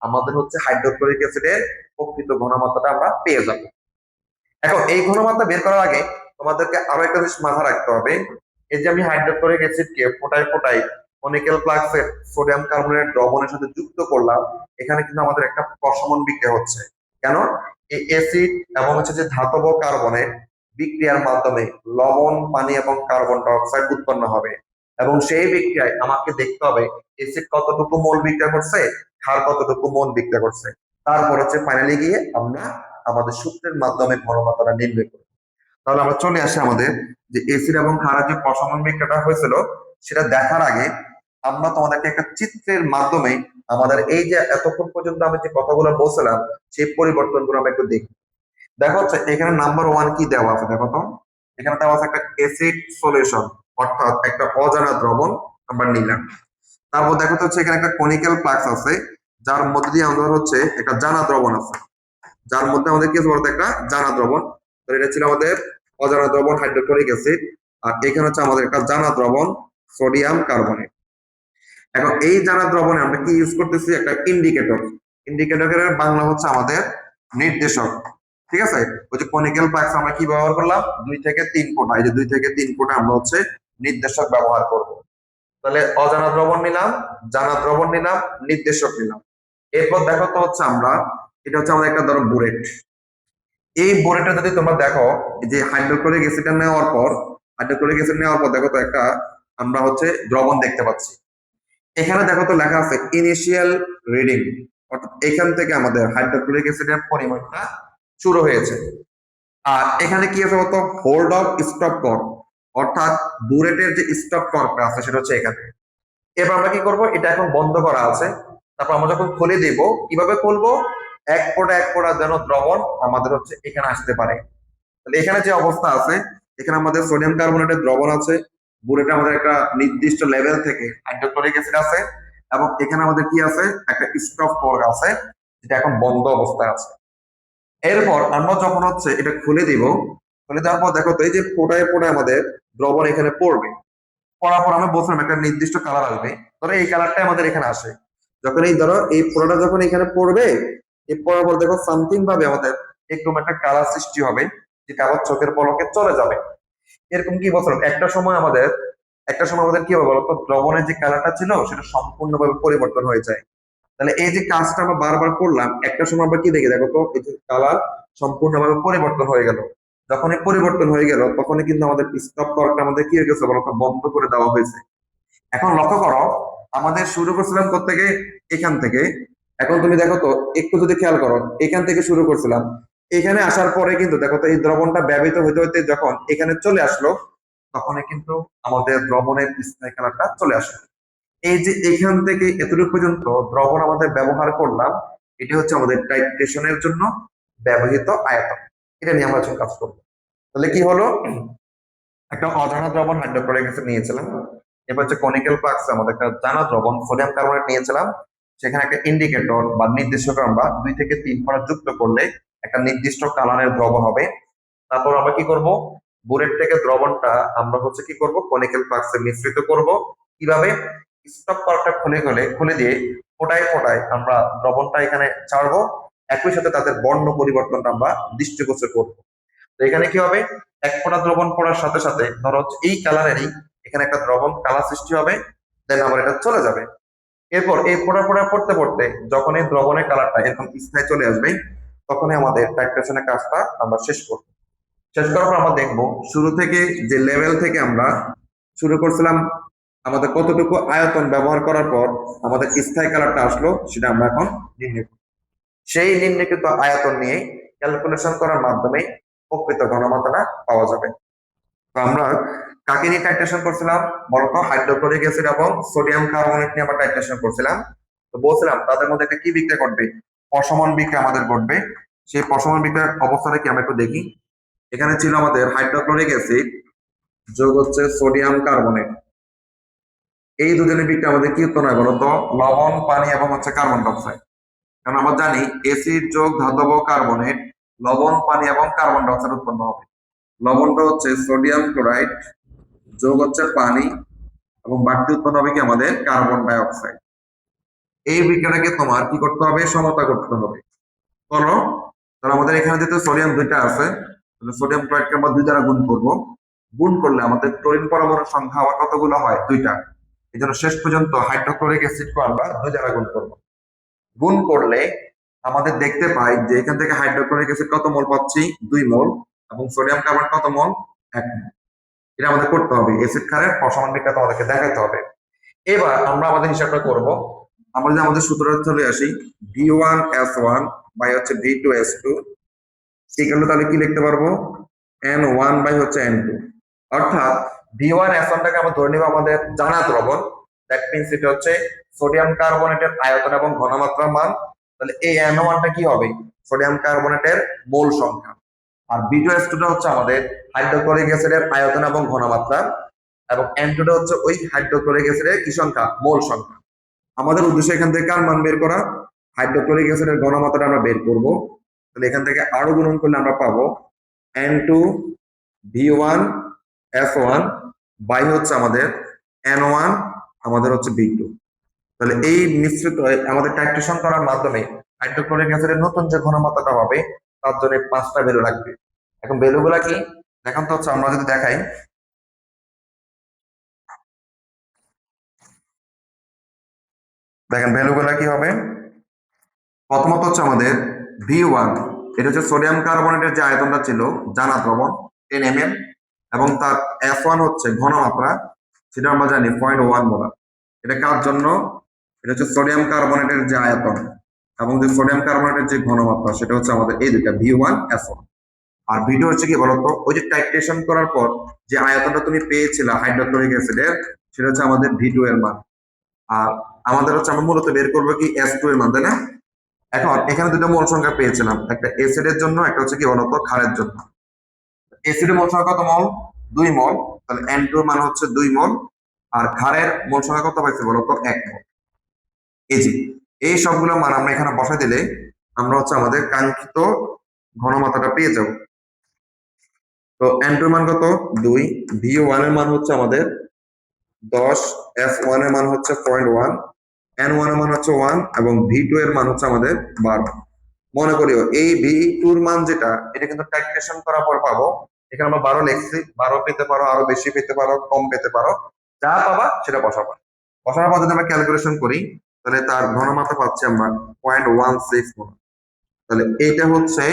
আমাদের হচ্ছে হাইড্রোক্লোরিক অ্যাসিডের প্রকৃত ঘনমাত্রাটা আমরা পেয়ে যাব। এখন এই ঘনমাত্রা বের করার আগে তোমাদেরকে আরো একটা জিনিস মাথায় রাখতে হবে। এই যে আমি হাইড্রোক্লোরিক অ্যাসিডকে ফোটায় ফোটায় কনিক্যাল ফ্লাক্সের সোডিয়াম কার্বনেট দ্রবণের সাথে যুক্ত করলাম, এখানে কিন্তু আমাদের একটা প্রশমন বিক্রিয়া হচ্ছে। কেন? এই অ্যাসিড এবং হচ্ছে যে ধাতব কার্বনের বিক্রিয়ার মাধ্যমে লবণ, পানি এবং কার্বন ডাই অক্সাইড উৎপন্ন হবে, এবং সেই বিক্রিয়ায় আমাকে দেখতে হবে অ্যাসিড কতটুকু মোল বিক্রিয়া করছে, ক্ষার কতটুকু মোল বিক্রিয়া করছে। তারপর হচ্ছে ফাইনালি গিয়ে আমরা আমাদের সূত্রের মাধ্যমে ঘনমাত্রাটা নির্ণয় করি। তাহলে আমরা চলে আসি আমাদের যে এসিড এবং ক্ষারের যে প্রশমন বিক্রিয়াটা হয়েছিল সেটা দেখার আগে আমরা তোমাদেরকে একটা চিত্রের মাধ্যমে আমাদের এই যে এতক্ষণ পর্যন্ত আমি যে কথাগুলো বলছিলাম সেই পরিবর্তনগুলো আমরা একটু দেখি। দেখো হচ্ছে এখানে নাম্বার 1 কি দেওয়া আছে দেখো তো। এখানে দেওয়া আছে একটা অ্যাসিড সলিউশন, অর্থাৎ একটা অজানা দ্রবণ আমরা নিলাম। তারপর দেখো তো হচ্ছে এখানে একটা কনিক্যাল ফ্লাক্স আছে, যার মধ্যে দিয়ে আমাদের হচ্ছে একটা জানা দ্রবণ আছে, যার মধ্যে আমাদের কি বলতো একটা জানা দ্রবণ। তো এটা ছিল আমাদের অজানা দ্রবণ হাইড্রোক্লোরিক অ্যাসিড, আর এখানে হচ্ছে আমাদের একটা জানা দ্রবণ সোডিয়াম কার্বনেট। এখন এই জানা দ্রবণে আমরা কি ইউজ করতেছি? একটা ইন্ডিকেটর। ইন্ডিকেটরের বাংলা হচ্ছে আমাদের নির্দেশক। ঠিক আছে, ওই যে কনিক্যাল ফ্লাক্স আমরা কি ব্যবহার করলাম? 2 থেকে 3 ফোঁটা। এই যে 2 থেকে 3 ফোঁটা আমরা হচ্ছে নির্দেশক ব্যবহার করব। তাহলে অজানা দ্রবণ নিলাম, জানা দ্রবণ নিলাম, নির্দেশক নিলাম। এরপর দেখো তো হচ্ছে আমরা, এটা হচ্ছে আমাদের একটা ধরো বুলেট। এই বোরেটা যদি তোমরা দেখো, যে হাইড্রোক্লোরিক অ্যাসিড নেওয়ার পর, হাইড্রোক্লোরিক অ্যাসিড নেওয়ার পর দেখো তো একটা আমরা হচ্ছে দ্রবণ দেখতে পাচ্ছি। এখানে দেখো তো লেখা আছে ইনিশিয়াল রিডিং, অর্থাৎ এখান থেকে আমাদের হাইড্রোক্লোরিক অ্যাসিডের পরিমাণটা শুরু হয়েছে। আর এখানে কি আছে বলতো? হোল্ড অফ স্টপ কর, অর্থাৎ বুলেটের যে স্টপ করটা আছে সেটা হচ্ছে এখানে। এবার আমরা কি করব? এটা এখন বন্ধ করা আছে। তারপর আমরা যখন খুলে দেব, কিভাবে খুলবো? এক ফোঁটা যেন দ্রবণ আমাদের হচ্ছে এখানে আসতে পারে। তাহলে এখানে যে অবস্থা আছে, এখানে আমাদের সোডিয়াম কার্বনেটের দ্রবণ আছে, বুলেটে আমাদের একটা নির্দিষ্ট লেভেল থেকে হাইড্রোক্লোরিক অ্যাসিড আছে, এবং এখানে আমাদের কি আছে? একটা স্টপ কর আছে, যেটা এখন বন্ধ অবস্থায় আছে। এরপর আমরা যখন হচ্ছে এটা খুলে দিব, খুলে দেওয়ার পর দেখো তো এই যে ফোটায় ফোটায় আমাদের দ্রবণ এখানে পড়বে। পড়ার পর আমরা বলছিলাম একটা নির্দিষ্ট কালার আসবে, ধরো এই কালারটা আমাদের এখানে আসে। যখন এই ধরো এই ফোটাটা যখন এখানে পড়বে, এই পড়ার পর দেখো সামথিং ভাবে আমাদের এরকম একটা কালার সৃষ্টি হবে, যেটা আবার চোখের পলকে চলে যাবে। এরকম কি বলছিলাম, একটা সময় আমাদের কি হবে বলতো? দ্রবণের যে কালারটা ছিল সেটা সম্পূর্ণভাবে পরিবর্তন হয়ে যায়। তাহলে এই যে কাজটা আমরা বারবার করলাম, একটা সময় আমরা কি দেখি দেখো তো, এই যে কালার সম্পূর্ণভাবে পরিবর্তন হয়ে গেল। যখনই পরিবর্তন হয়ে গেল তখনই কিন্তু আমাদের স্টপ করাটা আমাদের কি হয়ে গেছে বলতো? বন্ধ করে দেওয়া হয়েছে। এখন লক্ষ্য করো, আমাদের শুরু করছিলাম কোত্থেকে? এখান থেকে। এখন তুমি দেখো তো, একটু যদি খেয়াল করো, এখান থেকে শুরু করছিলাম, এখানে আসার পরে কিন্তু দেখো তো এই দ্রবণটা ব্যবহৃত হইতে হইতে যখন এখানে চলে আসলো, তখনই কিন্তু আমাদের দ্রবণের স্থায়ী কালারটা চলে আসে। এই যে এখান থেকে এতটুকু পর্যন্ত দ্রবণ আমাদের ব্যবহার করলাম, এটি হচ্ছে আমাদের টাইট্রেশনের জন্য ব্যবহৃত আয়তন। এটা নিয়ে আমরা আজকে কাজ করবো। তাহলে কি হলো? একটা অজানা দ্রবণ হাইড্রোক্লোরিক অ্যাসিড নিয়েছিলাম, এবার হচ্ছে কনিক্যাল ফ্লাক্স আমাদের একটা জানা দ্রবণ সোডিয়াম কার্বনেট নিয়েছিলাম, সেখানে একটা ইন্ডিকেটর বা নির্দেশক আমরা 2 থেকে 3 ফোঁটা যুক্ত করলে একটা নির্দিষ্ট কালারের দ্রবণ হবে। তারপর আমরা কি করব? বুলেট থেকে দ্রবণটা আমরা হচ্ছে কি করব? কনিক্যাল ফ্লাক্সে মিশ্রিত করব। কিভাবে? স্টপ করাটা খুলে দিয়ে ফোটায় ফোটায় আমরা দ্রবণটা এখানে ছাড়বো। একই সাথে তাদের বর্ণ পরিবর্তনটা আমরা দৃষ্টিগোচর করবো। তো এখানে কি হবে? এক ফোঁটা দ্রবণ পড়ার সাথে সাথে ধরো হচ্ছে এই কালারেরই এখানে একটা দ্রবণ কালার সৃষ্টি হবে, দেন আবার এটা চলে যাবে। এরপর এই ফোঁটা ফোঁটা পড়তে পড়তে যখন এই দ্রবণের কালারটা এরকম স্থায়ী চলে আসবে, তখনই আমাদের টাইট্রেশনের কাজটা আমরা শেষ করবো। শেষ করার পর আমরা দেখবো শুরু থেকে যে লেভেল থেকে আমরা শুরু করছিলাম, আমাদের কতটুকু আয়তন ব্যবহার করার পর আমাদের স্থায়ী কালারটা আসলো, সেটা আমরা এখন নির্ণয় করব। সেই নিম্নলিখিত আয়তন নিয়ে ক্যালকুলেশন করার মাধ্যমে প্রকৃত ঘনমাত্রাটা পাওয়া যাবে। তো আমরা কাকে নিয়ে টাইট্রেশন করছিলাম বলতো? হাইড্রোক্লোরিক অ্যাসিড এবং সোডিয়াম কার্বনেট নিয়ে আমরা টাইট্রেশন করছিলাম। তো বলছিলাম তাদের মধ্যে একটা কি বিক্রিয়া ঘটবে? প্রশমন বিক্রিয়া আমাদের ঘটবে। সেই প্রশমন বিক্রিয়ার অবস্থাটা কি আমরা একটু দেখি। এখানে ছিল আমাদের হাইড্রোক্লোরিক অ্যাসিড যোগ হচ্ছে সোডিয়াম কার্বনেট। এই দুজনের বিক্রিয়া আমাদের কি উৎপন্ন হয় বলতো? লবণ, পানি এবং হচ্ছে কার্বন ডাইঅক্সাইড। কারণ আমরা জানি অ্যাসিড যোগ ধাতব কার্বনেট লবণ, পানি এবং কার্বন ডাইঅক্সাইড উৎপন্ন হবে। লবণটা হচ্ছে সোডিয়াম ক্লোরাইড যোগ হচ্ছে পানি এবং বাড়তি উৎপন্ন হবে কি আমাদের কার্বন ডাইঅক্সাইড। এই বিক্রিয়াটাকে তোমার কি করতে হবে? সমতা করতে হবে। করো। তাহলে আমাদের এখানে যেহেতু সোডিয়াম দুইটা আছে, তাহলে সোডিয়াম ক্লোরাইডকে আমরা 2 দ্বারা গুণ করব। গুণ করলে আমাদের ক্লোরিন পরমাণুর সংখ্যা আবার কতগুলো হয়? 2টা। এই জন্য শেষ পর্যন্ত হাইড্রোক্লোরিক অ্যাসিডকে আমরা 2 দ্বারা গুণ করব। গুণ করলে আমাদের দেখতে পাই যে এখান থেকে হাইড্রোক্লোরিক অ্যাসিড কত মোল পাচ্ছি? 2 মোল। এবং সোডিয়াম কার্বন কত মোল? 1 মোল। এটা আমাদের করতে হবে। অ্যাসিড ক্ষারের প্রশমন বিক্রিয়া আমাদেরকে দেখাতে হবে। এবার আমরা আমাদের হিসাবটা করব। আমরা যদি আমাদের সূত্রটা চলে আসি, V1S1 বাই হচ্ছে V2S2 ইকুয়াল, তাহলে কি লিখতে পারবো? N1 বাই হচ্ছে N2। অর্থাৎ V1S1টাকে আমরা ধরে নিব আমাদের জানা দ্রবণ। দ্যাট মিন্স এটা হচ্ছে সোডিয়াম কার্বনেটের আয়তন এবং ঘনমাত্রার মান। তাহলে এই N1টা কি হবে? সোডিয়াম কার্বনেটের মোল সংখ্যা। আর V2S2টা হচ্ছে আমাদের হাইড্রোক্লোরিক অ্যাসিডের আয়তন এবং ঘনমাত্রা, এবং N2টা হচ্ছে ওই হাইড্রোক্লোরিক অ্যাসিডের কি সংখ্যা? মোল সংখ্যা। আমাদের উদ্দেশ্য এখান থেকে কার মান বের করা? হাইড্রোক্লোরিক অ্যাসিডের ঘনমাত্রাটা আমরা বের করব। তাহলে এখান থেকে আরো গুণন করলে আমরা পাবো N2V1S1 বাই হচ্ছে আমাদের N1 আমাদের হচ্ছে V2। তাহলে এই মিশ্রিত আমাদের টাইট্রেশন করার মাধ্যমে হাইড্রোক্লোরিক অ্যাসিডের নতুন যে ঘনমাত্রাটা হবে তার জন্য 5টা ভ্যালু লাগবে। এখন ভ্যালুগুলা কি দেখান তো হচ্ছে, আমরা যদি দেখাই, দেখেন ভ্যালুগুলা কি হবে। প্রথমত হচ্ছে আমাদের V1, এটা হচ্ছে সোডিয়াম কার্বনেটের যে আয়তনটা ছিল জানা দ্রবণ 10 ml, এবং তার S1 হচ্ছে ঘনমাত্রা, সেটা আমরা জানি 0.1 মোলার। এটা কার জন্য? এটা হচ্ছে সোডিয়াম কার্বনেটের যে আয়তন এবং যে সোডিয়াম কার্বনেটের যে ঘনমাত্রা, সেটা হচ্ছে আমাদের এই দুটা V1S1। আর V2 হচ্ছে কি বলতো? ওই যে টাইট্রেশন করার পর যে আয়তনটা তুমি পেয়েছিলে হাইড্রোক্লোরিক অ্যাসিডের, সেটা হচ্ছে আমাদের V2 এর মান। আর আমাদের হচ্ছে আমরা মূলত বের করবো কি S2 এর মান, তাই না? এখন এখানে দুটো মোল সংখ্যা পেয়েছিলাম, একটা অ্যাসিডের জন্য, একটা হচ্ছে কি বলতো ক্ষারের জন্য। অ্যাসিডের মোল সংখ্যা কত মোল? 2 মোল। তাহলে N2 এর মান হচ্ছে 2 মোল। আর ক্ষারের মোল সংখ্যা কত পাইছে বলতো? 1 মোল। এই যে এই সবগুলো মান আমরা এখানে বসাই দিলে আমরা হচ্ছে আমাদের কাঙ্ক্ষিত ঘনমাত্রাটা পেয়ে যাব। তো N2 এর মান কত? 2। V1 এর মান হচ্ছে আমাদের 10, S1 এর মান হচ্ছে 0.1, N1 এর মান হচ্ছে 1 এবং V2 এর মান হচ্ছে আমাদের 12। মনে করিও এই V2 এর মান যেটা, এটা কিন্তু টাইট্রেশন করার পর পাবো। এখানে আমরা 12 লিখছি, 12 পেতে পারো, আরো বেশি পেতে পারো, কম পেতে পারো, যা পাবা সেটা বসাবা। বসানোর পর যদি আমরা ক্যালকুলেশন করি তাহলে তার ঘনমাত্রা পাচ্ছি আমরা 0.16 মোল। তাহলে এইটা হচ্ছে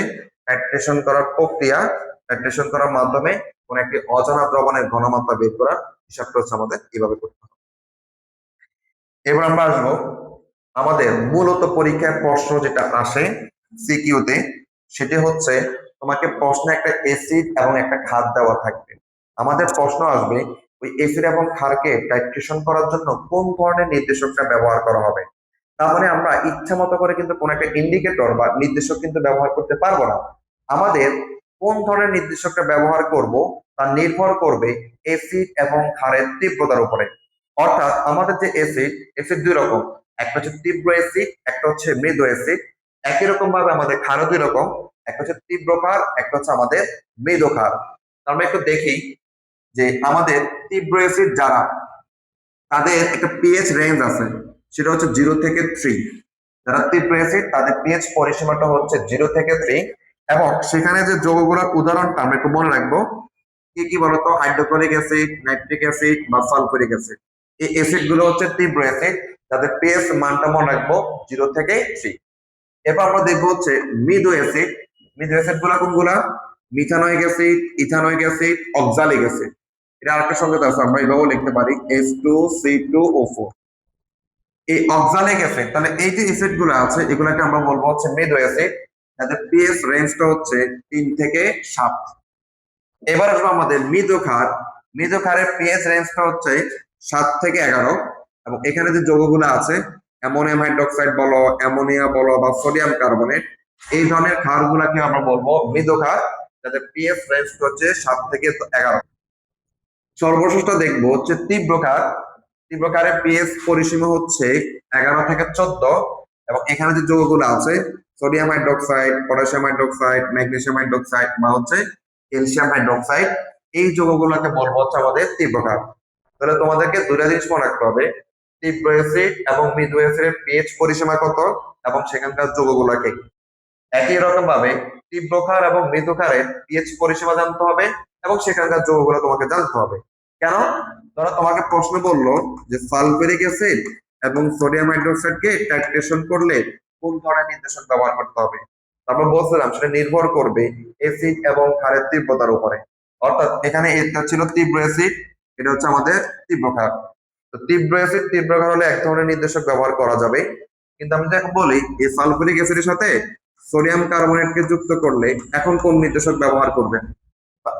টাইট্রেশন করার প্রক্রিয়া। টাইট্রেশন করার মাধ্যমে কোন একটি অজানা দ্রবণের ঘনমাত্রা বের করার হিসাবটা হচ্ছে আমাদের এইভাবে করতে হবে। এবার আমরা আসবো আমাদের মূলত পরীক্ষার প্রশ্ন যেটা আসে সিকিউতে, সেটি হচ্ছে তোমাকে প্রশ্নে একটা অ্যাসিড এবং একটা ক্ষার দেওয়া থাকবে। আমাদের প্রশ্ন আসবে ওই অ্যাসিড এবং ক্ষারকে টাইট্রেশন করার জন্য কোন ধরনের নির্দেশকটা ব্যবহার করা হবে। তার মানে আমরা ইচ্ছা মতো করে কিন্তু কোন একটা ইন্ডিকেটর বা নির্দেশক কিন্তু ব্যবহার করতে পারবো না। আমাদের কোন ধরনের নির্দেশকটা ব্যবহার করব তা নির্ভর করবে অ্যাসিড এবং ক্ষারের তীব্রতার উপরে। অর্থাৎ আমাদের যে অ্যাসিড 2 রকম, একটা হচ্ছে তীব্র অ্যাসিড, একটা হচ্ছে মৃদু অ্যাসিড। একই রকম ভাবে আমাদের ক্ষারও 2 রকম, একটা হচ্ছে তীব্র ক্ষার, একটা হচ্ছে আমাদের মৃদু ক্ষার। আমরা একটু দেখি যে আমাদের তীব্র অ্যাসিড যারা, তাদের একটা পিএইচ রেঞ্জ আছে, সেটা হচ্ছে 0 থেকে 3। যারা তীব্র অ্যাসিড তাদের পিএইচ পরিসীমাটা হচ্ছে 0 থেকে 3। এবং সেখানে যে যৌগগুলোর উদাহরণটা আমরা একটু মনে রাখবো, কি কি বলতো? হাইড্রোক্লোরিক অ্যাসিড, নাইট্রিক অ্যাসিড বা সালফিউরিক অ্যাসিড। এই অ্যাসিড গুলো হচ্ছে তীব্র অ্যাসিড, যাদের পিএইচ মানটা মনে রাখবো 0 থেকে 3। এরপর আমরা দেখবো হচ্ছে মৃদু অ্যাসিড। মৃদু অ্যাসিড গুলা কোনগুলা? Methanoic acid, ethanoic acid, oxalic acid. এটা আরেকটা সংকেত আছে, আমরা এইভাবেও লিখতে পারি H2C2O4। এই অক্সালিক অ্যাসিড, তাহলে এই যে অ্যাসিড গুলো আছে এগুলাকে আমরা বলবো হচ্ছে মৃদু অ্যাসিড। যাদের পিএইচ রেঞ্জটা হচ্ছে 3 থেকে 7। এবার আসবো আমাদের মৃদু ক্ষার। মৃদু ক্ষারের পিএইচ রেঞ্জটা হচ্ছে 7 থেকে 11, এবং এখানে যে যৌগগুলো আছে অ্যামোনিয়াম হাইড্রোক্সাইড বলো, অ্যামোনিয়া বলো বা সোডিয়াম কার্বনেট, এই ধরনের ক্ষারগুলোকে আমরা বলবো মৃদু ক্ষার, যাদের পিএইচ রেঞ্জ হচ্ছে 7 থেকে 11। সর্বশেষ দেখবো হচ্ছে তীব্র ক্ষার। তীব্র ক্ষারের পিএইচ পরিসীমা হচ্ছে 11 থেকে 14, এবং এখানে যে যৌগগুলো আছে sodium hydroxide, potassium hydroxide, magnesium hydroxide বা হচ্ছে ক্যালসিয়াম হাইড্রোক্সাইড, এই যৌগগুলোকে বলবো হচ্ছে আমাদের তীব্র ক্ষার। তাহলে তোমাদেরকে দুইটা জিনিস মনে রাখতে হবে, তীব্র অ্যাসিড এবং মৃদু অ্যাসিডের পিএইচ পরিসীমা কত এবং সেখানকার যৌগগুলোকে। একই রকম ভাবে তীব্র ক্ষার এবং মৃদু ক্ষারের পিএইচ পরিসীমা জানতে হবে এবং সেখানকার যৌগগুলো তোমাকে জানতে হবে। কেন? ধরো তোমাকে প্রশ্ন বললো যে সালফিউরিক অ্যাসিড এবং সোডিয়াম হাইড্রোক্সাইডকে টাইট্রেশন করলে কোন ধরনের নির্দেশক ব্যবহার করতে হবে, তারপর বলছিলাম সেটা নির্ভর করবে অ্যাসিড এবং ক্ষারের তীব্রতার উপরে। অর্থাৎ এখানে এটা ছিল তীব্র অ্যাসিড, এটা হচ্ছে আমাদের তীব্র ক্ষার। তো তীব্র অ্যাসিড তীব্র ক্ষার হলে এক ধরনের নির্দেশক ব্যবহার করা যাবে, কিন্তু আমি যদি বলি এই সালফিউরিক অ্যাসিডের সাথে সোডিয়াম কার্বনেটকে যুক্ত করলে এখন কোন নির্দেশক ব্যবহার করবেন?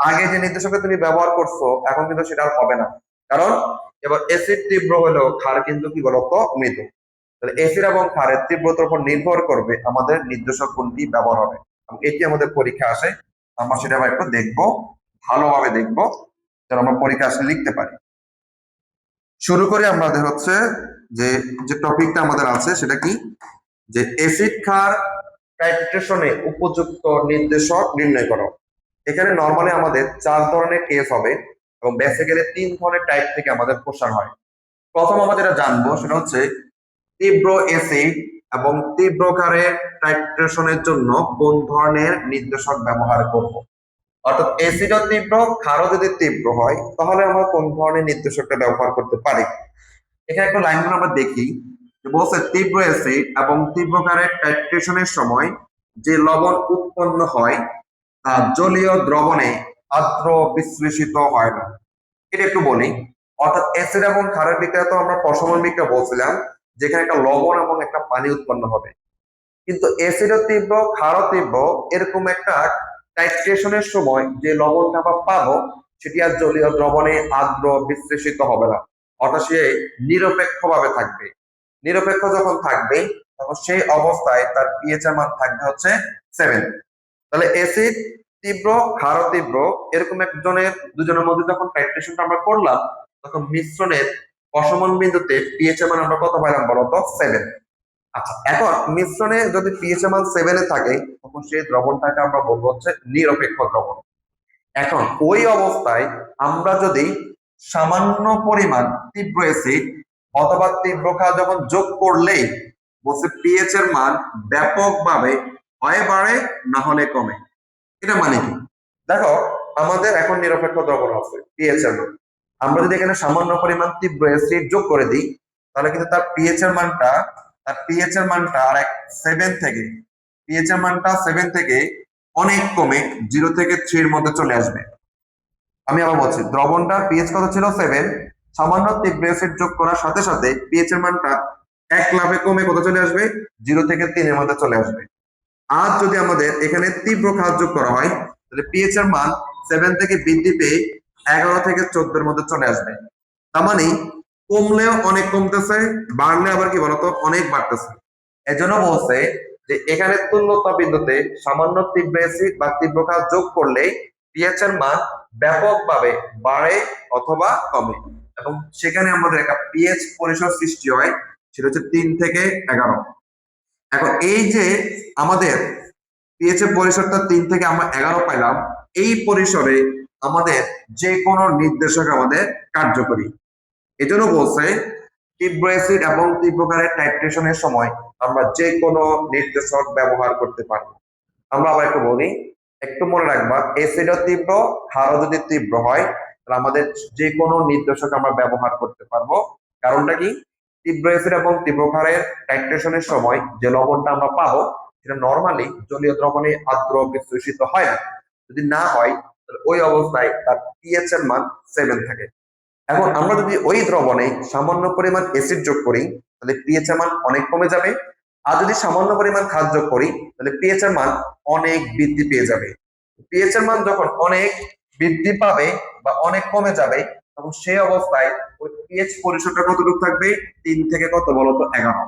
আগে যে নির্দেশক তুমি ব্যবহার করছো এখন কিন্তু সেটা আর হবে না, কারণ এবার অ্যাসিড তীব্র হলেও ক্ষার কিন্তু কি বলতো মৃদু। তাহলে অ্যাসিড এবং ক্ষারের তীব্রতার উপর নির্ভর করবে আমাদের নির্দেশক কোনটি ব্যবহার হবে, এবং এটি আমাদের পরীক্ষা আসে। আমরা সেটা আবার একটু দেখবো, ভালোভাবে দেখবো, যেন আমরা পরীক্ষা আসলে লিখতে পারি। শুরু করি আমাদের হচ্ছে যে যে টপিকটা আমাদের আছে সেটা কি, যে অ্যাসিড ক্ষার টাইট্রেশনে উপযুক্ত নির্দেশক নির্ণয় করো। এখানে নরমালি আমাদের 4 ধরনের কেস হবে এবং বেসিক্যালি 3 ধরনের টাইপ থেকে আমাদের কোশ্চেন হয়। প্রথম আমরা যেটা জানবো সেটা হচ্ছে তীব্র অ্যাসিড এবং তীব্র ক্ষারের টাইট্রেশনের জন্য কোন ধরনের নির্দেশক ব্যবহার করব। অর্থাৎ অ্যাসিডও তীব্র, ক্ষারও যদি তীব্র হয় তাহলে আমরা কোন ধরনের নির্দেশকটা ব্যবহার করতে পারি। এখানে একটা লাইনগুলো আমরা দেখি, যে বলছে তীব্র অ্যাসিড এবং তীব্র ক্ষারের টাইট্রেশনের সময় যে লবণ উৎপন্ন হয় তা জলীয় দ্রবণে আর্দ্র বিশ্লেষিত হয় না। এটা একটু বলি। অর্থাৎ অ্যাসিড এবং ক্ষারের বিক্রিয়া তো আমরা প্রশমন বিক্রিয়া বলছিলাম, যেখানে একটা লবণ এবং একটা পানি উৎপন্ন হবে, কিন্তু অ্যাসিডও তীব্র ক্ষারও তীব্র, এরকম একটা টাইট্রেশনের সময় যে লবণটা আমরা পাবো সেটি আর জলীয় দ্রবণে আর্দ্র বিশ্লেষিত হবে না, অর্থাৎ সে নিরপেক্ষ ভাবে থাকবে। নিরপেক্ষ যখন থাকবে তখন সেই অবস্থায় তার পিএইচ এর মান থাকবে হচ্ছে 7। তাহলে অ্যাসিড তীব্র ক্ষারও তীব্র, এরকম দুজনের মধ্যে যখন টাইট্রেশনটা আমরা করলাম তখন মিশ্রণের অসমান বিন্দুতে পিএইচ এর মান আমরা কত পাইলাম বলতো? 7। আচ্ছা, এখন মিশ্রণে যদি পিএইচ এর মান 7 এ থাকে তখন সেই দ্রবণটাকে আমরা বলবো হচ্ছে নিরপেক্ষ দ্রবণ। এখন ওই অবস্থায় আমরা যদি সামান্য পরিমাণ তীব্র অ্যাসিড অথবা তীব্র ক্ষার যখন যোগ করলেই বলছে পিএইচ এর মান ব্যাপকভাবে হয় বাড়ে না হলে কমে। এটা মানে কি? দেখো, আমাদের এখন নিরপেক্ষ দ্রবণ আছে পিএইচ এর মান, আমরা যদি এখানে সামান্য পরিমাণ তীব্র অ্যাসিড যোগ করে দিই তাহলে কিন্তু তার পিএইচ এর মানটা আর 7 থেকে, পিএইচ এর মানটা 7 থেকে অনেক কমে 0 থেকে 3 এর মধ্যে চলে আসবে। আমি আবার বলছি, দ্রবণটার পিএইচ কত ছিল? 7। সামান্য তীব্র অ্যাসিড যোগ করার সাথে সাথে পিএইচ এর মানটা এক লাফে কমে কত চলে আসবে? 0 থেকে 3 এর মধ্যে চলে আসবে। আর যদি আমাদের এখানে তীব্র ক্ষার যোগ করা হয় তাহলে পিএইচ এর মান 7 থেকে বৃদ্ধি পেয়ে 11 থেকে 14 এর মধ্যে চলে আসবে। তার মানে কমলেও অনেক কমতেছে, বাড়লে আবার কি বলতো অনেক বাড়তেছে। এজন্য বলছে যে এখানে তুল্যতা বিন্দুতে সামান্য তীব্র অ্যাসিড বা তীব্র ক্ষার যোগ করলে পিএইচ এর মান ব্যাপকভাবে বাড়ে অথবা কমে, এবং সেখানে আমাদের একটা পিএইচ পরিসর সৃষ্টি হয়, সেটা হচ্ছে 3 থেকে 11। এখন এই যে আমাদের পিএইচ এর পরিসরটা 3 থেকে আমরা 11 পাইলাম, এই পরিসরে আমাদের যে কোনো নির্দেশক আমাদের কার্যকরী। এজন্য বলছে তীব্র অ্যাসিড এবং তীব্র ক্ষারের টাইট্রেশনের সময় আমরা যে কোনো নির্দেশক ব্যবহার করতে পারবো। আমরা আবার একটু বলি, একটু মনে রাখবা, অ্যাসিডও তীব্র ক্ষারও যদি তীব্র হয় তাহলে আমাদের যে কোনো নির্দেশক আমরা ব্যবহার করতে পারবো। কারণটা কি? তীব্র অ্যাসিড এবং তীব্র ক্ষারের টাইট্রেশনের সময় যে লবণটা আমরা পাবো সেটা নরমালি জলীয় দ্রবণে আর্দ্র বিশ্লেষিত হয় না। যদি না হয় তাহলে ওই অবস্থায় তার পিএইচ এর মান 7 থাকে। এখন আমরা যদি ওই দ্রবণে সামান্য পরিমাণ অ্যাসিড যোগ করি তাহলে পিএইচ এর মান অনেক কমে যাবে, আর যদি সামান্য পরিমাণ খাদ যোগ করি তাহলে পিএইচ এর মান অনেক বৃদ্ধি পেয়ে যাবে। পিএইচ এর মান যখন অনেক বৃদ্ধি পাবে বা অনেক কমে যাবে, তখন সেই অবস্থায় ওই পিএইচ পরিসরটা কতটুকু থাকবে? 3 থেকে কত বলতো 11।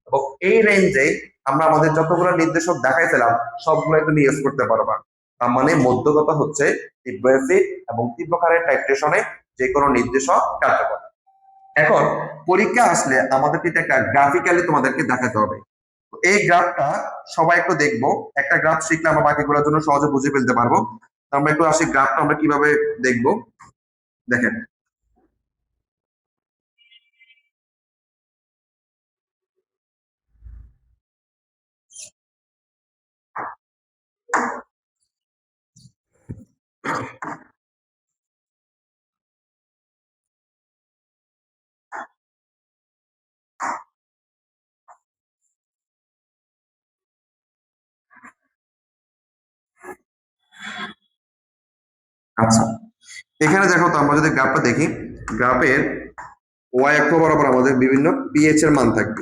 এবং এই রেঞ্জে আমরা আমাদের যতগুলো নির্দেশক দেখাইছিলাম সবগুলো তুমি ইউজ করতে পারবা। তার মানে মধ্যগতা হচ্ছে তীব্র অ্যাসিড এবং তীব্র ক্ষারের টাইট্রেশনে যে কোনো নির্দেশক কার্যকর। এখন পরীক্ষা আসলে আমাদেরকে এটা একটা গ্রাফিক্যালি তোমাদেরকে দেখাতে হবে। এই গ্রাফটা সবাই একটু দেখবো, একটা গ্রাফ শিখলে আমরা বাকিগুলোর জন্য সহজে বুঝে ফেলতে পারবো। তো আমরা একটু আসি গ্রাফটা আমরা কিভাবে দেখবো। দেখেন, আচ্ছা এখানে দেখো তো আমরা যদি গ্রাফটা দেখি, গ্রাফের ওয়াই অক্ষ বরাবর আমাদের বিভিন্ন পিএইচ এর মান থাকবে।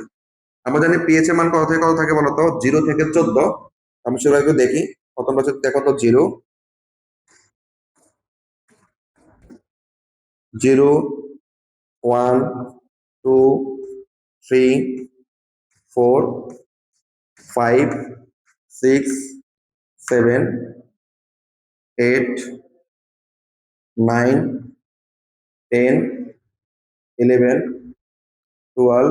আমরা জানি পিএইচ এর মান কত থেকে কত থাকে বলতো? 0 থেকে 14। আমি সেটা একটু দেখি। প্রথম বছর দেখো তো 0, 0, 1, 2, 3, 4, 5, 6, 7, 8, 9, 10, 11, 12,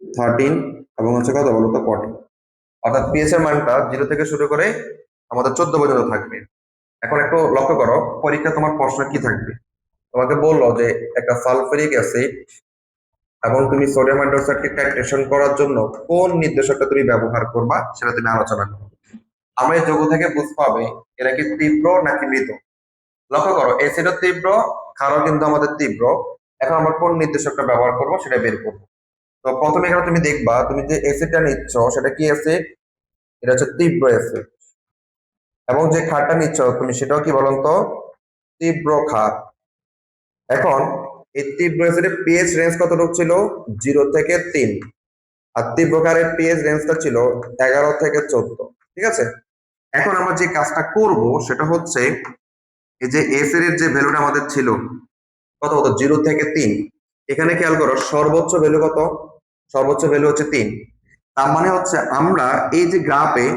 13 এবং হচ্ছে কত বলতো 14। অর্থাৎ পিএইচ এর মানটা 0 থেকে শুরু করে আমাদের 14 পর্যন্ত থাকবে। এখন একটু লক্ষ্য করো, পরীক্ষা তোমার প্রশ্ন কি থাকবে। তোমাকে বললো যে একটা সালফারিক অ্যাসিড এবং তুমি সোডিয়াম হাইড্রোক্সাইডকে টাইট্রেশন করার জন্য কোন নির্দেশকটা তুমি ব্যবহার করবা সেটা তুমি আলোচনা করো। আমরা এই যোগ থেকে বুঝতে হবে এরা কি তীব্র নাকি মৃদু। লক্ষ্য করো অ্যাসিডও তীব্র, ক্ষারও কিন্তু আমাদের তীব্র। এখন আমরা কোন নির্দেশকটা ব্যবহার করব সেটা বের করবো। তো প্রথমে এখানে তুমি দেখবা তুমি যে অ্যাসিডটা নিচ্ছ সেটা কি অ্যাসিড? এটা হচ্ছে তীব্র অ্যাসিড। এবং যে ক্ষারটা নিচ্ছ তুমি সেটাও কি বলতো? তীব্র ক্ষার। এখন এই তীব্র অ্যাসিডের পিএইচ রেঞ্জ কতটুকু ছিল? 0 থেকে 3। আর তীব্র ক্ষারের পিএইচ রেঞ্জটা ছিল 11 থেকে 14। ঠিক আছে, এখন আমরা যে কাজটা করব সেটা হচ্ছে এই যে অ্যাসিড এর যে ভ্যালুটা আমাদের ছিল কত কত 0 থেকে 3, এখানে খেয়াল করো সর্বোচ্চ ভ্যালু কত? সর্বোচ্চ ভ্যালু হচ্ছে 3। তার মানে হচ্ছে আমরা এই যে গ্রাফে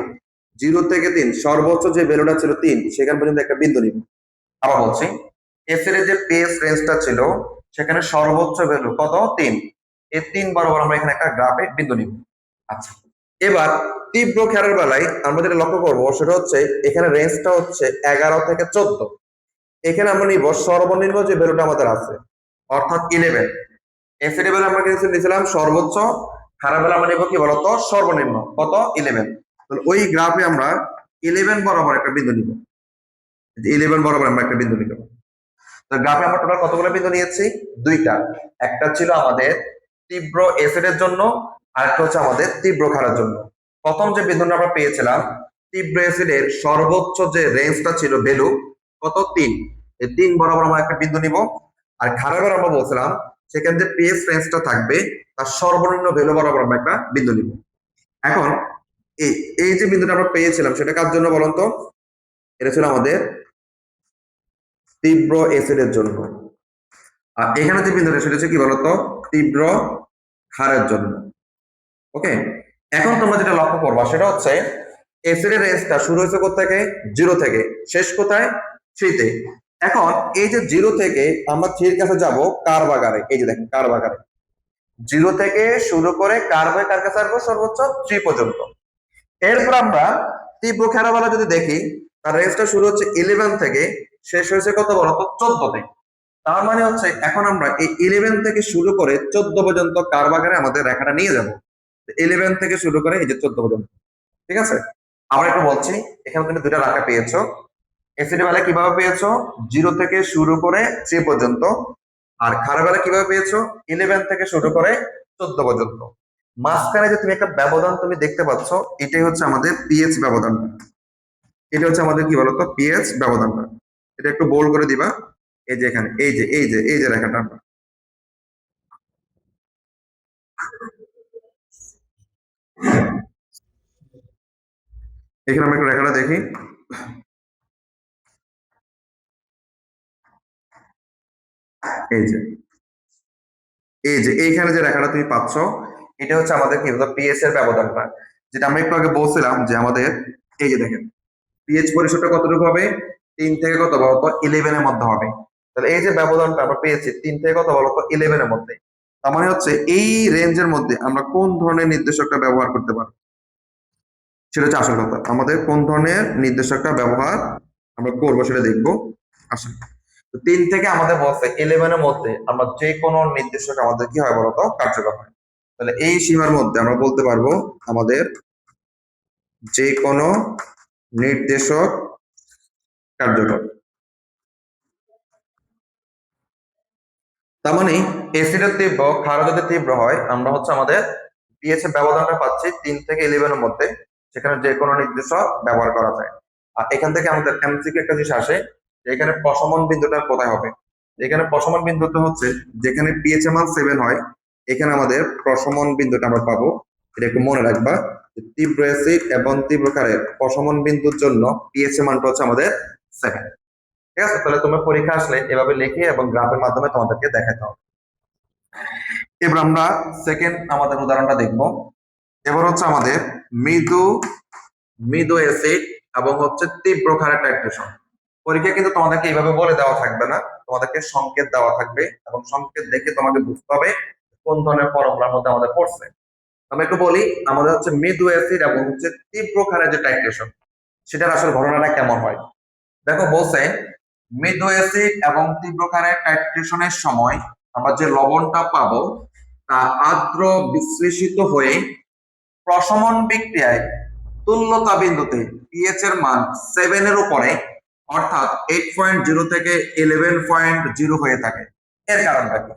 0 থেকে 3 সর্বোচ্চ যে ভ্যালুটা ছিল 3 সেখান পর্যন্ত একটা বিন্দু নিব। আবার বলছি, এসিড এর যে পিএইচ রেঞ্জটা ছিল সেখানে সর্বোচ্চ ভ্যালু কত? 3। এই 3 বরাবর আমরা এখানে একটা গ্রাফে বিন্দু নিব। আচ্ছা, এবার তীব্র ক্ষারের বেলায় আমরা যেটা লক্ষ্য করবো সেটা হচ্ছে এখানে রেঞ্জটা হচ্ছে 11 থেকে 14। এখানে আমরা নিব সর্বনিম্ন যে ভ্যালুটা আমাদের আছে অর্থাৎ 11। এসিড বেলা আমরা কিন্তু নিয়েছিলাম সর্বোচ্চ, খারাপ বেলা আমরা নিব কি বলতো? সর্বনিম্ন কত? 11। তাহলে ওই গ্রাফে আমরা 11 বরাবর একটা বিন্দু নিব। 11 বরাবর আমরা একটা বিন্দু নিব। তো গ্রাফে আমরা টোটাল কতগুলো বিন্দু নিয়েছি? দুইটা। একটা ছিল আমাদের তীব্র অ্যাসিডের জন্য, আরেকটা হচ্ছে আমাদের তীব্র ক্ষারের জন্য। প্রথম যে বিন্দুটা আমরা পেয়েছিলাম তীব্র অ্যাসিডের সর্বোচ্চ যে রেঞ্জটা ছিল ভ্যালু কত? 3। এই 3 বরাবর আমরা একটা বিন্দু নিব। আর ক্ষারের আমরা বলছিলাম সেখানে যে পিএইচ রেঞ্জটা থাকবে তার সর্বনিম্ন ভ্যালু বরাবর আমরা একটা বিন্দু নিব। এখন এই এই যে বিন্দুটা আমরা পেয়েছিলাম সেটা কার জন্য বলুন তো? এটা ছিল আমাদের তীব্র অ্যাসিডের জন্য। আর এখানে যে বিন্দুটা সেটা হচ্ছে কি বলতো? তীব্র ক্ষারের জন্য। ওকে, এখন তোমরা যেটা লক্ষ্য করবা সেটা হচ্ছে অ্যাসিডের রেঞ্জটা শুরু হয়েছে কোথা থেকে? 0 থেকে, শেষ কোথায়? 3 তে। এখন এই যে 0 থেকে আমরা 3 এর কাছে যাব কার্বাগারে। এই যে দেখেন কার্বাগারে 0 থেকে শুরু করে কার্বে কার কাছে আসবো? সর্বোচ্চ 3 পর্যন্ত। এরপর আমরা তীব্র ক্ষারবেলা যদি দেখি তার রেঞ্জটা শুরু হচ্ছে 11 থেকে, শেষ হয়েছে কত বলতো? 14 তে। তার মানে হচ্ছে এখন আমরা এই 11 থেকে শুরু করে 14 পর্যন্ত কারবাগারে আমাদের রেখাটা নিয়ে যাব। 11 থেকে শুরু করে এই যে 14 পর্যন্ত। ঠিক আছে, আমরা একটু বলছি এখানে তুমি দুটা রেখা পেয়েছো। অ্যাসিড বেলা কিভাবে পেয়েছো? 0 থেকে শুরু করে 3 পর্যন্ত। আর ক্ষার বেলা কিভাবে পেয়েছো? 11 থেকে শুরু করে 14 পর্যন্ত। মাঝখানে যে তুমি একটা ব্যবধান তুমি দেখতে পাচ্ছ, এটাই হচ্ছে আমাদের পিএইচ ব্যবধানটা। এটা হচ্ছে আমাদের কি বলতো? পিএইচ ব্যবধানটা। এটা একটু বোল্ড করে দিবা। এই যে এখানে এই যে রেখাটা। এখানে আমরা একটু রেখাটা দেখি। এই যে এইখানে যে রেখাটা তুমি পাচ্ছ, এটা হচ্ছে আমাদের কি বলতো পিএইচ এর ব্যবধানটা, যেটা আমরা একটু আগে বলছিলাম যে আমাদের এই যে দেখেন পিএইচ পরিসরটা কতটুকু হবে, 3 থেকে কত বলতো 11 এর মধ্যে হবে। তাহলে এই যে ব্যবধানটা আমরা পেয়েছি 3 থেকে কত বলতো 11 এর মধ্যে, তার মানে হচ্ছে এই রেঞ্জের মধ্যে আমরা কোন ধরনের নির্দেশকটা ব্যবহার করতে পারি, সেটা হচ্ছে আসল কথা। আমাদের কোন ধরনের নির্দেশকটা ব্যবহার আমরা করবো সেটা দেখবো। আসলে 3 থেকে আমাদের বলছে 11 এর মধ্যে আমরা যে কোনো নির্দেশক আমাদের কি হয় বলতো কার্যকর হয়। তাহলে এই সীমার মধ্যে আমরা বলতে পারবো আমাদের যে কোনো নির্দেশক কার্যকর। তার মানে এসিডের তীব্র ক্ষার যদি তীব্র হয়, আমরা হচ্ছে আমাদের পিএইচ এর ব্যবধানটা পাচ্ছি 3 থেকে 11 এর মধ্যে, সেখানে যে কোনো নির্দেশক ব্যবহার করা যায়। আর এখান থেকে আমাদের এমসিকিউ একটা জিনিস আসে যে এখানে প্রশমন বিন্দুটা কোথায় হবে। এখানে প্রশমন বিন্দুটা হচ্ছে যেখানে পিএইচ এর মান 7 হয়, এখানে আমাদের প্রশমন বিন্দুটা আমরা পাবো। এটা একটু মনে রাখবা যে তীব্র অ্যাসিড এবং তীব্র ক্ষারের প্রশমন বিন্দুর জন্য পিএইচ এর মানটা হচ্ছে আমাদের 7। ঠিক আছে, তাহলে তোমার পরীক্ষা আসলে এভাবে লিখে এবং গ্রাফের মাধ্যমে তোমাদেরকে দেখাতে হবে। এবার আমরা সেকেন্ড আমাদের উদাহরণটা দেখব। এবার হচ্ছে আমাদের মৃদু মৃদু অ্যাসিড এবং হচ্ছে তীব্র ক্ষারের টাইট্রেশন। পরীক্ষা কিন্তু তোমাদেরকে এইভাবে বলে দেওয়া থাকবে না, তোমাদেরকে সংকেত দেওয়া থাকবে এবং সংকেত দেখে তোমাকে বুঝতে হবে কোন ধরনের ফর্মুলার মধ্যে আমাদের পড়ছে। আমি একটু বলি, আমাদের হচ্ছে মৃদু অ্যাসিড এবং হচ্ছে তীব্র ক্ষারের যে টাইট্রেশন, সেটার আসলে ঘটনাটা কেমন হয়। দেখো বলছে মৃদু অ্যাসিড এবং তীব্র ক্ষারের টাইট্রেশনের সময় আমরা যে লবণটা পাবো তা আর্দ্র বিশ্লেষিত হয়ে প্রশমন বিক্রিয়ায় তুল্যতা বিন্দুতে পিএইচ এর মান 7 এর উপরে অর্থাৎ 8.0 থেকে 11.0 হয়ে থাকে। এর কারণটা কি?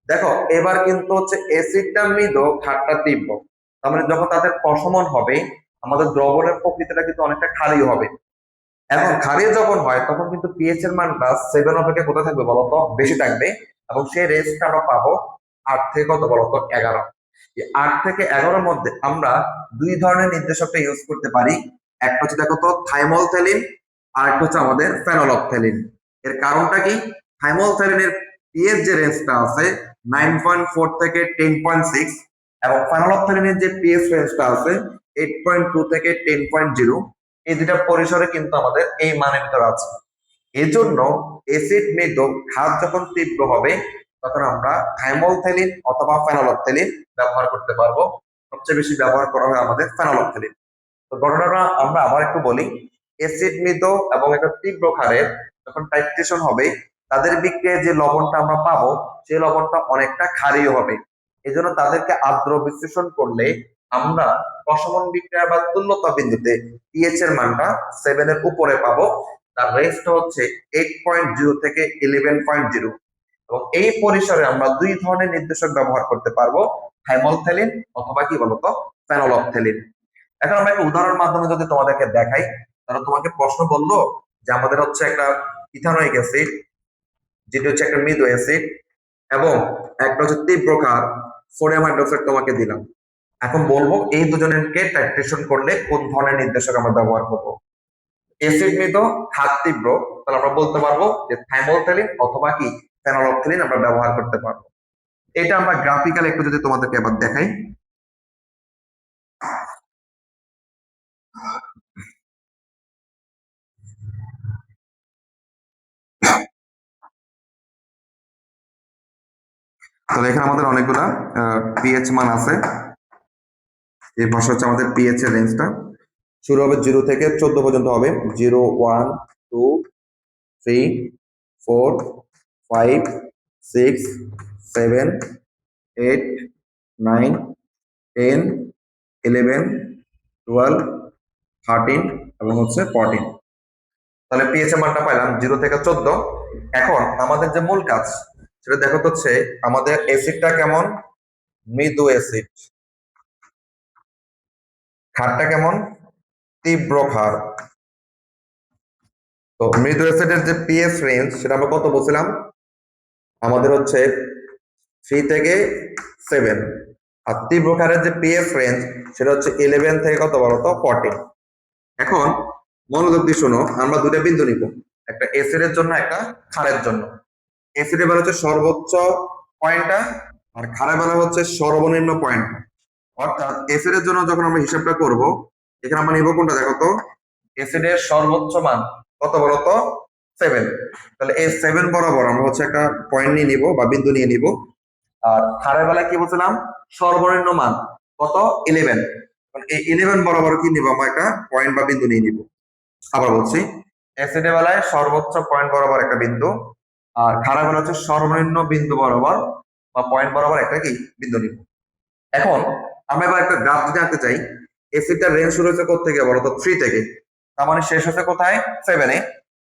দেখো এবার কিন্তু হচ্ছে অ্যাসিডটা মৃদু ক্ষারটা তীব্র, তার মানে যখন তাদের প্রশমন হবে আমাদের দ্রবণের প্রকৃতিটা কিন্তু অনেকটা ক্ষারীয় হবে। এখন ক্ষারীয় যখন হয় তখন কিন্তু পিএইচ এর মানটা 7 অপেক্ষা কোথায় থাকবে বলতো বেশি থাকবে, এবং সেই রেঞ্জটা আমরা পাবো 8 থেকে কত বলতো 11। এই 8 থেকে 11 মধ্যে আমরা দুই ধরনের নির্দেশকটা ইউজ করতে পারি। একটা হচ্ছে দেখো তো থাইমলথ্যালিন, আর একটা হচ্ছে আমাদের ফেনলফথ্যালিন। এর কারণটা কি? থাইমলথ্যালিনের পিএইচ যে রেঞ্জটা আছে 9.4 থেকে 10.6, এবং ফেনলফথ্যালিনের যে পিএইচ রেঞ্জটা আছে 8.2 থেকে 10.0, এই দুটা পরিসরে কিন্তু আমাদের এই মানের ভিতর আছে। এজন্য অ্যাসিড মৃদু ক্ষার যখন তীব্র হবে তখন আমরা থাইমলথ্যালিন অথবা ফেনলফথ্যালিন ব্যবহার করতে পারবো। সবচেয়ে বেশি ব্যবহার করা হয় আমাদের ফেনলফথ্যালিন। তো ঘটনাটা আমরা আবার একটু বলি। অ্যাসিড মৃদু এবং একটা তীব্র ক্ষারের যখন টাইট্রেশন হবে তাদের বিক্রিয়ায় যে লবণটা আমরা পাবো সেই লবণটা অনেকটা ক্ষারীয় হবে। এই জন্য তাদেরকে আর্দ্র বিশ্লেষণ করলে আমরা প্রশমন বিক্রিয়া বা তুল্যতা বিন্দুতে পিএইচ এর মানটা 7 এর উপরে পাবো। তার রেঞ্জটা হচ্ছে 8.0 থেকে 11.0, এবং এই পরিসরে আমরা দুই ধরনের নির্দেশক ব্যবহার করতে পারবো, থাইমলথ্যালিন অথবা কি বলতো ফেনলফথ্যালিন। এখন আমরা একটা উদাহরণের মাধ্যমে যদি তোমাদেরকে দেখাই, তাহলে তোমাকে প্রশ্ন বললো যে আমাদের হচ্ছে একটা ইথানোয়িক অ্যাসিড, যেটা হচ্ছে একটা মৃদু অ্যাসিড, এবং একটা হচ্ছে তীব্র ক্ষার সোডিয়াম হাইড্রোক্সাইড তোমাকে দিলাম। এখন বলবো এই দুজনকে টাইট্রেশন করলে কোন ধরনের নির্দেশক আমরা ব্যবহার করব। অ্যাসিড মৃদু ক্ষার তীব্র, তাহলে আমরা বলতে পারবো যে থাইমলথ্যালিন অথবা কি ফেনলফথ্যালিন আমরা ব্যবহার করতে পারবো। এটা আমরা গ্রাফিক্যাল একটু যদি তোমাদেরকে এবার দেখাই। তাহলে এখানে আমাদের অনেকগুলা পিএইচ মান আছে। এই পাশে হচ্ছে আমাদের পিএইচ এর রেঞ্জটা শুরু হবে 0 থেকে 14 পর্যন্ত হবে। 0, 1, 2, 3, 4, 5, 6, 7, 8, 9, 10, 11, 12, 13 এবং হচ্ছে 14। তাহলে পিএইচ এর মানটা পাইলাম 0 থেকে 14। এখন আমাদের যে মূল কাজ সেটা দেখো তো হচ্ছে আমাদের অ্যাসিডটা কেমন, মৃদু অ্যাসিড, ক্ষারটা কেমন, তীব্র ক্ষার। তো মৃদু অ্যাসিডের যে পিএইচ রেঞ্জ সেটা আমরা কত বলছিলাম, আমাদের হচ্ছে 3 থেকে 7, আর তীব্র ক্ষারের যে পিএইচ রেঞ্জ সেটা হচ্ছে 11 থেকে কত বলতো 14। এখন মনোযোগ দিয়ে শোনো, আমরা দুটা বিন্দু নিব, একটা এসিডের জন্য একটা ক্ষারের জন্য। এসিডে বেলা হচ্ছে সর্বোচ্চ পয়েন্টটা, আর ক্ষারে বেলা হচ্ছে সর্বনিম্ন পয়েন্ট। অর্থাৎ এসিডের জন্য যখন আমরা হিসাবটা করব, এখানে আমরা নিব কোনটা দেখো তো, এসিডের সর্বোচ্চ মান কত বলতো, 7। তাহলে এই 7 বরাবর আমরা হচ্ছে একটা পয়েন্ট নিয়ে নিব বা বিন্দু নিয়ে নিব। আর ক্ষারের বেলায় কি বলছিলাম, সর্বনিম্ন মান কত, 11। এই 11 বরাবর কি নিব, আমরা একটা পয়েন্ট বা বিন্দু নিয়ে নিব। আবার বলছি, অ্যাসিডের বেলায় সর্বোচ্চ পয়েন্ট বরাবর একটা বিন্দু, আর ক্ষারের বেলা হচ্ছে সর্বনিম্ন বিন্দু বরাবর বা পয়েন্ট বরাবর একটা কি বিন্দু নিব। এখন আমরা এবার একটা গ্রাফ যদি আঁকতে চাই, অ্যাসিডটার রেঞ্জ শুরু হচ্ছে কোথা থেকে বলতো, 3 থেকে, তার মানে শেষ হচ্ছে কোথায়, 7-এ।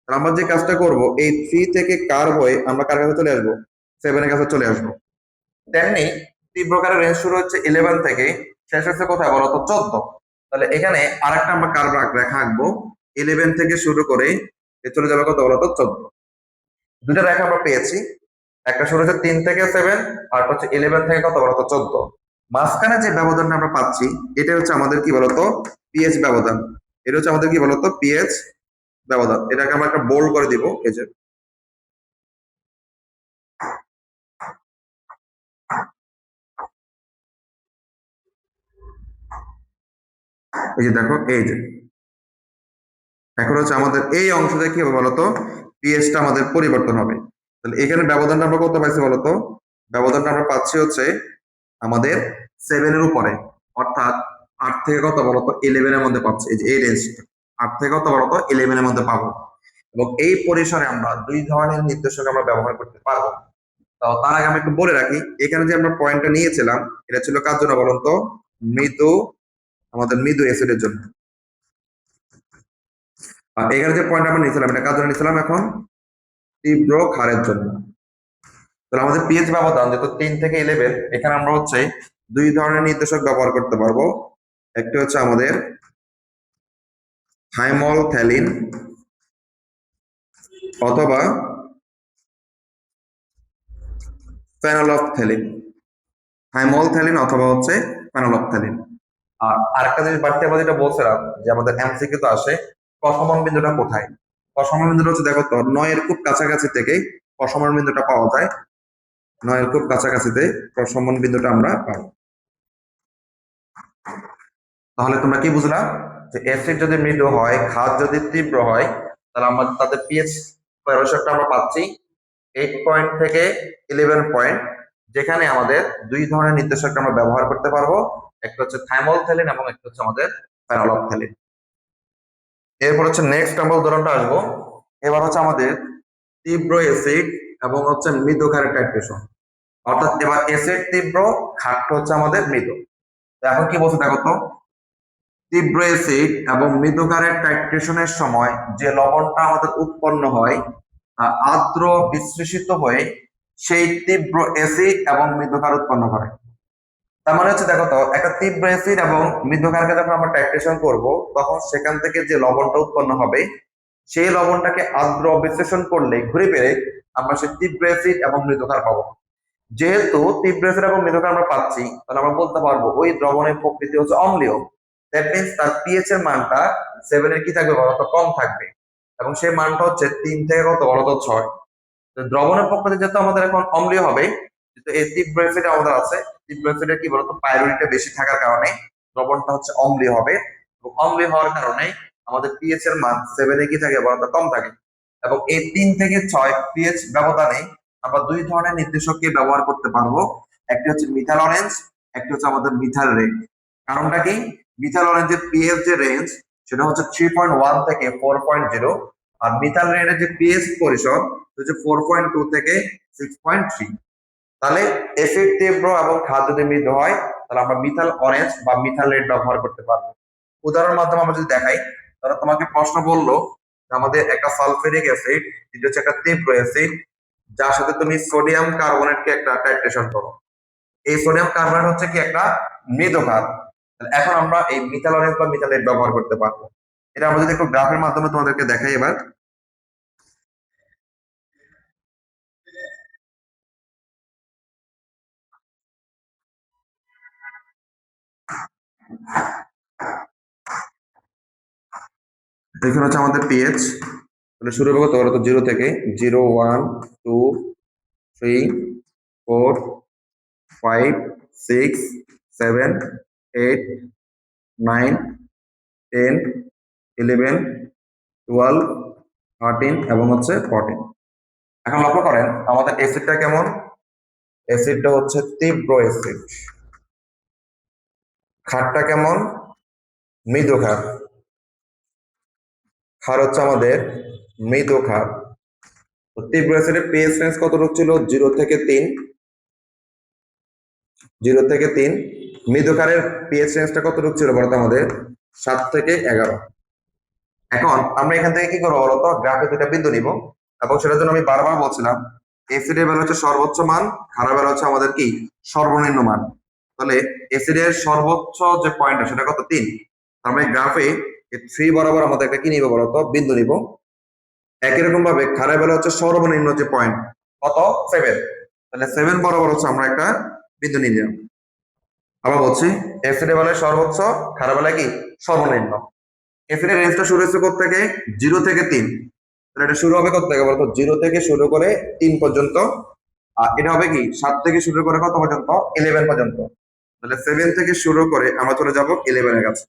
আমরা যে কাজটা করব, এই 3 থেকে কার হয়ে আমরা কার কাছে চলে আসবো, 7-এর কাছে চলে আসবো। তেমনি তীব্রকারের রেঞ্জ শুরু হচ্ছে 11 থেকে, শেষ হচ্ছে কোথায় বলতো, 14। তাহলে এখানে আরেকটা আমরা কার্ভ রেখা আঁকবো, 11 থেকে শুরু করে চলে যাবে কত বলতো, 14। দুটো রেখা আমরা পেয়েছি, একটা শুরু হচ্ছে 3 থেকে 7, আর হচ্ছে 11 থেকে কত বলতো, 14। মাঝখানে যে ব্যবধানটা আমরা পাচ্ছি, এটা হচ্ছে আমাদের কি বলতো, পিএইচ ব্যবধান। এটা হচ্ছে আমাদের কি বলতো, পিএইচ ব্যবধান। এটাকে আমরা একটা বোল্ড করে দিব, এই যে, এই যে দেখো, এই যে এখন হচ্ছে আমাদের এই অংশটা কি হবে বলতো, পিএইচটা আমাদের পরিবর্তন হবে। তাহলে এখানে ব্যবধানটা আমরা কত পাইছি বলতো, ব্যবধানটা আমরা পাচ্ছি হচ্ছে আমাদের 7-এর উপরে, অর্থাৎ 8 থেকে কত বলতো, 11-এর মধ্যে পাচ্ছি। এই যে এই রেঞ্জটা 8 থেকে কত বলতো, 11-এর মধ্যে পাবো। এবং এই পরিসরে আমরা দুই ধরনের নির্দেশক আমরা ব্যবহার করতে পারবো। তো তার আগে আমি একটু বলে রাখি, এখানে যে আমরা পয়েন্টটা নিয়েছিলাম, এটা ছিল কার জন্য বলুন তো, মৃদু, আমাদের মৃদু অ্যাসিডের জন্য। আর এখানে যে পয়েন্ট আমরা নিয়েছিলাম, এটা কার জন্য নিয়েছিলাম, এখন তীব্র ক্ষারের জন্য। তাহলে আমাদের পিএইচ ব্যবধান যেহেতু 3 থেকে 11, এখানে আমরা হচ্ছে দুই ধরনের নির্দেশক ব্যবহার করতে পারবো। একটা হচ্ছে আমাদের থাইমলথ্যালিন অথবা ফেনলফথ্যালিন। থাইমলথ্যালিন অথবা হচ্ছে ফেনলফথ্যালিন। আর আরেকটা জিনিস বাড়তি আমরা যেটা বলছিলাম, যে আমাদের এমসিকিউ তো আসে, প্রশমন বিন্দুটা কোথায়। প্রশমন বিন্দুটা হচ্ছে দেখো তো, 9-এর খুব কাছাকাছি থেকে প্রশমন বিন্দুটা পাওয়া যায়। 9-এর খুব কাছাকাছিতে প্রশমন বিন্দুটা আমরা পাই। তাহলে তোমরা কি বুঝলা, যে অ্যাসিড যদি মৃদু হয়, ক্ষার যদি তীব্র হয়, তাহলে আমরা তাদের পিএইচ পরিসরটা আমরা পাচ্ছি 8 পয়েন্ট থেকে 11 পয়েন্ট, যেখানে আমাদের দুই ধরনের নির্দেশক আমরা ব্যবহার করতে পারবো। একটা হচ্ছে থাইমলথ্যালিন এবং একটা হচ্ছে আমাদের ফেনলফথ্যালিন। এরপর হচ্ছে নেক্সট আমরা উদাহরণটা আসবো। এবার হচ্ছে আমাদের তীব্র অ্যাসিড এবং হচ্ছে মৃদু ক্ষারের টাইট্রেশন। অর্থাৎ এবার অ্যাসিড তীব্র, ক্ষারটা হচ্ছে আমাদের মৃদু। তো এখন কি বলছে দেখো তো, তীব্র অ্যাসিড এবং মৃদুকারের টাইট্রেশনের সময় যে লবণটা আমাদের উৎপন্ন হয়, আর্দ্র বিশ্লেষিত হয়ে সেই তীব্র অ্যাসিড এবং মৃদুকার উৎপন্ন করে। তার মানে হচ্ছে দেখো তো, একটা তীব্র অ্যাসিড এবং মৃদুকারকে যখন আমরা টাইট্রেশন করব, তখন সেখান থেকে যে লবণটা উৎপন্ন হবে, সেই লবণটাকে আর্দ্র বিশ্লেষণ করলে ঘুরে ফিরে আমরা সেই তীব্র অ্যাসিড এবং মৃদুকার পাবো। যেহেতু তীব্র অ্যাসিড এবং মৃদুকার আমরা পাচ্ছি, তাহলে আমরা বলতে পারবো ওই দ্রবণের প্রকৃতি হচ্ছে অম্লীয়। দ্যাট মিনস তার পিএইচ এর মানটা 7-এর কি থাকবে বলতো, কম থাকবে। এবং সেই মানটা হচ্ছে 3 থেকে কত বলতো, 6। তো দ্রবণের প্রকৃতি যেহেতু আমাদের এখন অম্লীয় হবে, কিন্তু এই তীব্র অ্যাসিড আমাদের আছে, তীব্র অ্যাসিডের কি বলতো, পাইরুরিটা বেশি থাকার কারণে দ্রবণটা হচ্ছে অম্লীয় হবে। এবং অম্লীয় হওয়ার কারণে আমাদের পিএইচ এর মান 7-এ কি থাকে বলতো, কম থাকে। এবং এই 3 থেকে 6 পিএইচ ব্যবধানে আমরা দুই ধরনের নির্দেশককে ব্যবহার করতে পারবো। একটি হচ্ছে মিথাল অরেঞ্জ, একটি হচ্ছে আমাদের মিথাল রেড। কারণটা কি, মিথাল অরেঞ্জের পিএইচ যে রেঞ্জ, সেটা হচ্ছে 3.1 থেকে 4.0। আর মিথাল রেডের যে পিএইচ পরিসর হচ্ছে 4.2 থেকে 6.3। তাহলে অ্যাসিড তীব্র এবং ক্ষার যদি মৃদু হয়, তাহলে আমরা মিথাল অরেঞ্জ বা মিথাল রেড ব্যবহার করতে পারবো। উদাহরণের মাধ্যমে আমরা যদি দেখাই, তাহলে তোমাকে প্রশ্ন বললো যে আমাদের একটা সালফিউরিক অ্যাসিড, যেটা হচ্ছে একটা তীব্র অ্যাসিড, যার সাথে তুমি সোডিয়াম কার্বনেটকে একটা টাইট্রেশন করো। এই সোডিয়াম কার্বনেট হচ্ছে কি একটা মৃদু ক্ষার। তাহলে এখন আমরা এই মিথাল অরেঞ্জ বা মিথাল রেড ব্যবহার করতে পারবো। এটা আমরা যদি একটু গ্রাফের মাধ্যমে তোমাদেরকে দেখাই এবার। এখানে হচ্ছে আমাদের পিএইচ, তাহলে শুরু হবে কত বলো তো 0 থেকে 0 1 2 3 4 5 6 7 8 9 10 11 12 13 এবং হচ্ছে 14। এখন লক্ষ্য করেন আমাদের অ্যাসিডটা কেমন, অ্যাসিডটা হচ্ছে তীব্র অ্যাসিড। ক্ষারটা কেমন, মৃদু ক্ষার। ক্ষার হচ্ছে আমাদের মৃদু ক্ষার। তো তীব্র অ্যাসিডের পিএইচ রেঞ্জ কতটুকু ছিল, 0 থেকে 3, 0 থেকে 3। মৃদু ক্ষারের পিএইচ রেঞ্জটা কতটুকু ছিল বলতো আমাদের, 7 থেকে 11। এখন আমরা এখান থেকে কি করবো বলতো, গ্রাফে দুটা বিন্দু নিব, এবং সেটার জন্য আমি বারবার বলছিলাম এসিডের বেলা হচ্ছে সর্বোচ্চ মান, ক্ষারের বেলা হচ্ছে আমাদের কি সর্বনিম্ন মান। তাহলে এসিডের সর্বোচ্চ যে পয়েন্ট সেটা কত, 3। আমরা গ্রাফে 3 বরাবর আমাদের একটা কি নিব বলতো, বিন্দু নিব। একই রকম ভাবে ক্ষারের বেলা হচ্ছে সর্বনিম্ন যে পয়েন্ট কত, 7। তাহলে 7 বরাবর হচ্ছে আমরা একটা বিন্দু নিলাম। আবার বলছি এসিডের বেলায় সর্বোচ্চ, ক্ষারের বেলায় কি সর্বনিম্ন। এসিডের রেঞ্জটা শুরু হচ্ছে কোথা থেকে, 0 থেকে 3। তাহলে এটা শুরু হবে কোথা থেকে বলতো, 0 থেকে শুরু করে 3 পর্যন্ত। আর এটা হবে কি 7 থেকে শুরু করে কত পর্যন্ত, 11 পর্যন্ত। তাহলে 7 থেকে শুরু করে আমরা চলে যাব 11 এর কাছে।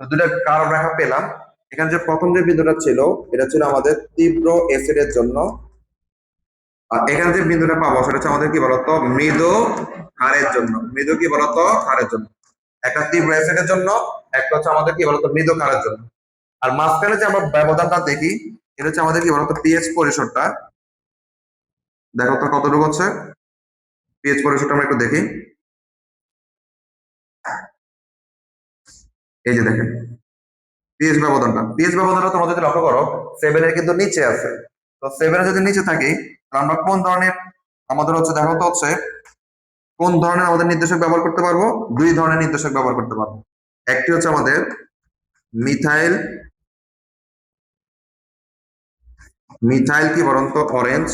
তো দুটা কার্ভ রেখা পেলাম। এখানে যে প্রথম যে বিন্দুটা ছিল এটা ছিল আমাদের তীব্র অ্যাসিডের জন্য, আর এখানে যে বিন্দুটা পাবো সেটা হচ্ছে আমাদের কি বলতো, মৃদু ক্ষারের জন্য। মৃদু কি বলতো, ক্ষারের জন্য। একটা তীব্র অ্যাসিডের জন্য, একটা হচ্ছে আমাদের কি বলতো, মৃদু ক্ষারের জন্য। আর মাঝখানে যে আমরা ব্যবধানটা দেখি এটা হচ্ছে আমাদের কি বলতো, পিএইচ পরিসরটা। দেখো তো কতটুকু হচ্ছে পিএইচ পরিসরটা, আমরা একটু দেখি। এই যে দেখেন পিএইচ ব্যবধানটা তোমরা যদি লক্ষ্য করো 7 এর কিন্তু নিচে আছে। তো 7 এর যদি নিচে থাকি তাহলে আমরা কোন ধরনের, আমাদের হচ্ছে দেখো তো হচ্ছে কোন ধরনের আমাদের নির্দেশক ব্যবহার করতে পারবো, দুই ধরনের নির্দেশক ব্যবহার করতে পারবো। একটি হচ্ছে আমাদের মিথাইল, মিথাইল কি বরন্ত অরেঞ্জ,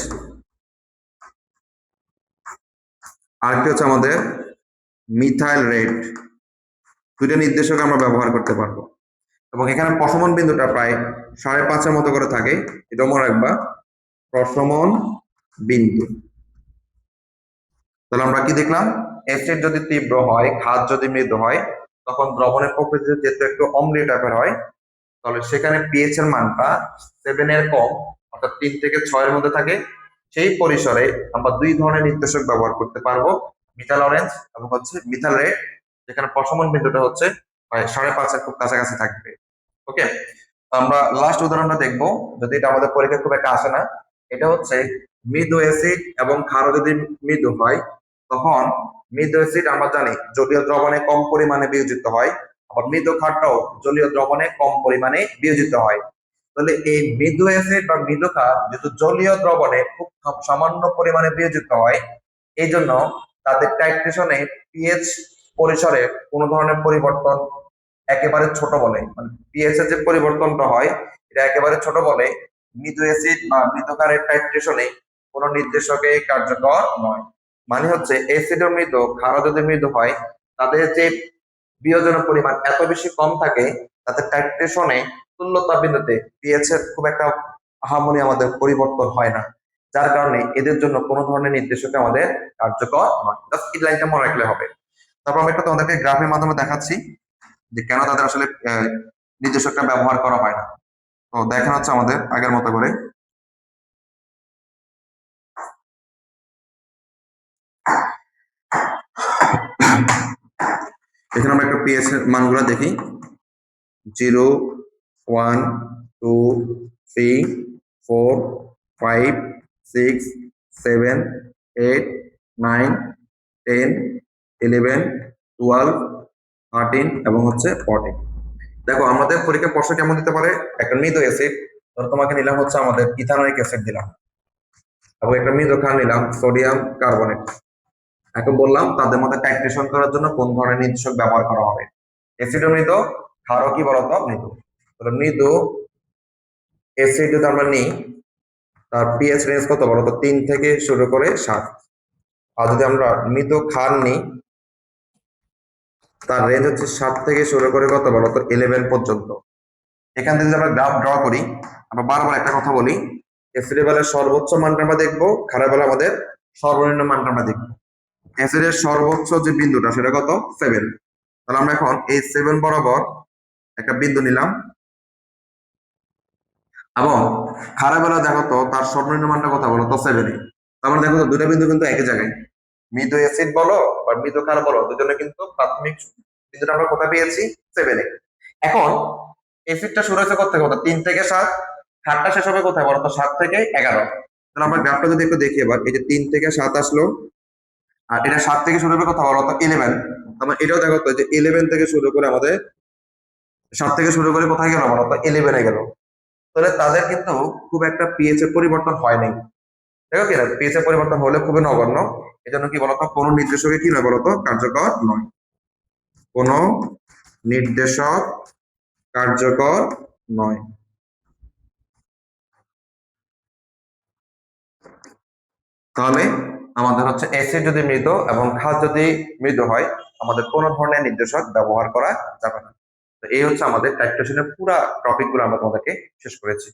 আরেকটি হচ্ছে আমাদের মিথাইল রেড। দুইটা নির্দেশক আমরা ব্যবহার করতে পারবো। এবং এখানে প্রশমন বিন্দুটা প্রায় 5.5-এর মতো করে থাকে, এটা মনে রাখবা, প্রশমন বিন্দু। তাহলে আমরা কি দেখলাম, অ্যাসিড যদি তীব্র হয়, ক্ষার যদি মৃদু হয়, তখন দ্রবণের প্রকৃতি যেহেতু একটু অম্লীয় টাইপের হয়, তাহলে সেখানে পিএইচ এর মানটা 7 এর কম, অর্থাৎ 3 থেকে 6 এর মধ্যে থাকে। সেই পরিসরে আমরা দুই ধরনের নির্দেশক ব্যবহার করতে পারবো, মিথাইল অরেঞ্জ এবং হচ্ছে মিথাইল রেড, যেখানে প্রশমন বিন্দুটা হচ্ছে প্রায় 5.5-এর খুব কাছাকাছি থাকবে। ওকে, আমরা লাস্ট উদাহরণটা দেখবো, যদি এটা আমাদের পরীক্ষা খুব একটা আসে না। এটা হচ্ছে মৃদু অ্যাসিড এবং ক্ষারও যদি মৃদু হয়, তখন মৃদু অ্যাসিড আমরা জানি জলীয় দ্রবণে কম পরিমাণে বিয়োজিত হয়, আবার মৃদু ক্ষারটাও জলীয় দ্রবণে কম পরিমাণে বিয়োজিত হয়। তাহলে এই মৃদু অ্যাসিড বা মৃদু ক্ষার যেহেতু জলীয় দ্রবণে খুব সামান্য পরিমাণে বিয়োজিত হয়, এই জন্য তাদের টাইট্রেশনে পিএইচ পরিসরে কোনো ধরনের পরিবর্তন একেবারে ছোট বলে, মানে পিএইচ এর যে পরিবর্তনটা হয় এটা একেবারে ছোট বলে মৃদু অ্যাসিড বা মৃদু ক্ষারের টাইট্রেশনে কোনো নির্দেশকে কার্যকর নয়। মানে হচ্ছে অ্যাসিড ও মৃদু, ক্ষারও যদি মৃদু হয়, তাদের যে বিয়োজনের পরিমাণ এত বেশি কম থাকে, তাদের টাইট্রেশনে তুল্যতা বিন্দুতে পিএইচ এর খুব একটা আহামরি আমাদের পরিবর্তন হয় না। যার কারণে এদের জন্য কোনো ধরনের নির্দেশক আমাদের কার্যকর নয়। জাস্ট এই লাইনটা মনে রাখলে হবে। তারপর আমি একটা তোমাদেরকে গ্রাফের মাধ্যমে দেখাচ্ছি যে কেন তাদের আসলে নির্দেশকটা ব্যবহার করা হয় না। তো দেখা হচ্ছে আমাদের আগের মতো করে। এখানে আমরা একটা পিএইচ এর মানগুলো দেখি, 0 1 2 3 4 5 6 7 8 9 10 11 12 13 এবং হচ্ছে 14। দেখো আমাদের পরীক্ষার প্রশ্ন কেমন দিতে পারে, একটা মৃদু অ্যাসিড ধরো তোমাকে নিলাম হচ্ছে আমাদের ইথানোয়িক অ্যাসিড দিলাম, এবং একটা মৃদু ক্ষার নিলাম সোডিয়াম কার্বনেট। এখন বললাম তাদের মধ্যে টাইট্রেশন করার জন্য কোন ধরনের নির্দেশক ব্যবহার করা হবে। অ্যাসিড ও মৃদু, ক্ষারও কি বলতো মৃদু। তাহলে মৃদু অ্যাসিড যদি আমরা নিই, তার পিএইচ রেঞ্জ কত বলতো, 3 থেকে শুরু করে 7। আর যদি আমরা মৃদু ক্ষার নিই, তার রেঞ্জ হচ্ছে 7 থেকে শুরু করে কত বলতো 11 পর্যন্ত। এখান থেকে যদি আমরা গ্রাফ ড্র করি, আমরা বারবার একটা কথা বলি, অ্যাসিড বেলার সর্বোচ্চ মানটা আমরা দেখবো, ক্ষারের বেলা আমাদের সর্বনিম্ন মানটা আমরা দেখবো। অ্যাসিডের সর্বোচ্চ যে বিন্দুটা সেটা কত? 7। তাহলে আমরা এখন এই 7 বরাবর একটা বিন্দু নিলাম, এবং খারাপ বেলা দেখো তো তার সর্বনিম্ন মানটা কথা বলো তো 7। আমরা দেখো তো দুটা বিন্দু কিন্তু একই জায়গায়, মৃদু অ্যাসিড বলো বা মৃদু ক্ষার বলো, দুজনে কিন্তু প্রাথমিক বিন্দুটা আমরা কোথায় পেয়েছি? 7 এ। এখন অ্যাসিডটা শুরু হয়েছে কোথা থেকে? 3 থেকে 7, ক্ষারটা শেষ হবে কোথায় বলো তো? 7 থেকে 11। তাহলে আমরা গ্রাফটা যদি একটু দেখি এবার, এই যে 3 থেকে 7 আসলো, আর এটা 7 থেকে শুরু হবে কোথাও বলো তো? 11। আমরা এটাও দেখো তো যে 11 থেকে শুরু করে আমাদের 7 থেকে শুরু করে কোথায় গেল বলো তো? 11 এ গেল। তাহলে তাদের কিন্তু খুব একটা পিএইচ এর পরিবর্তন হয় নাই। দেখো কি না, পিএইচ এর পরিবর্তন হলে খুবই নগণ্য। এজন্য কি বলতো, কোন নির্দেশকে কি নয় বলতো? কার্যকর নয়। কোন নির্দেশক কার্যকর নয়। তাহলে আমাদের হচ্ছে অ্যাসিড যদি মৃদু এবং ক্ষার যদি মৃদু হয়, আমাদের কোন ধরনের নির্দেশক ব্যবহার করা যাবে না। তো এই হচ্ছে আমাদের টাইট্রেশনের পুরো টপিক গুলো আমরা তোমাদেরকে শেষ করেছি।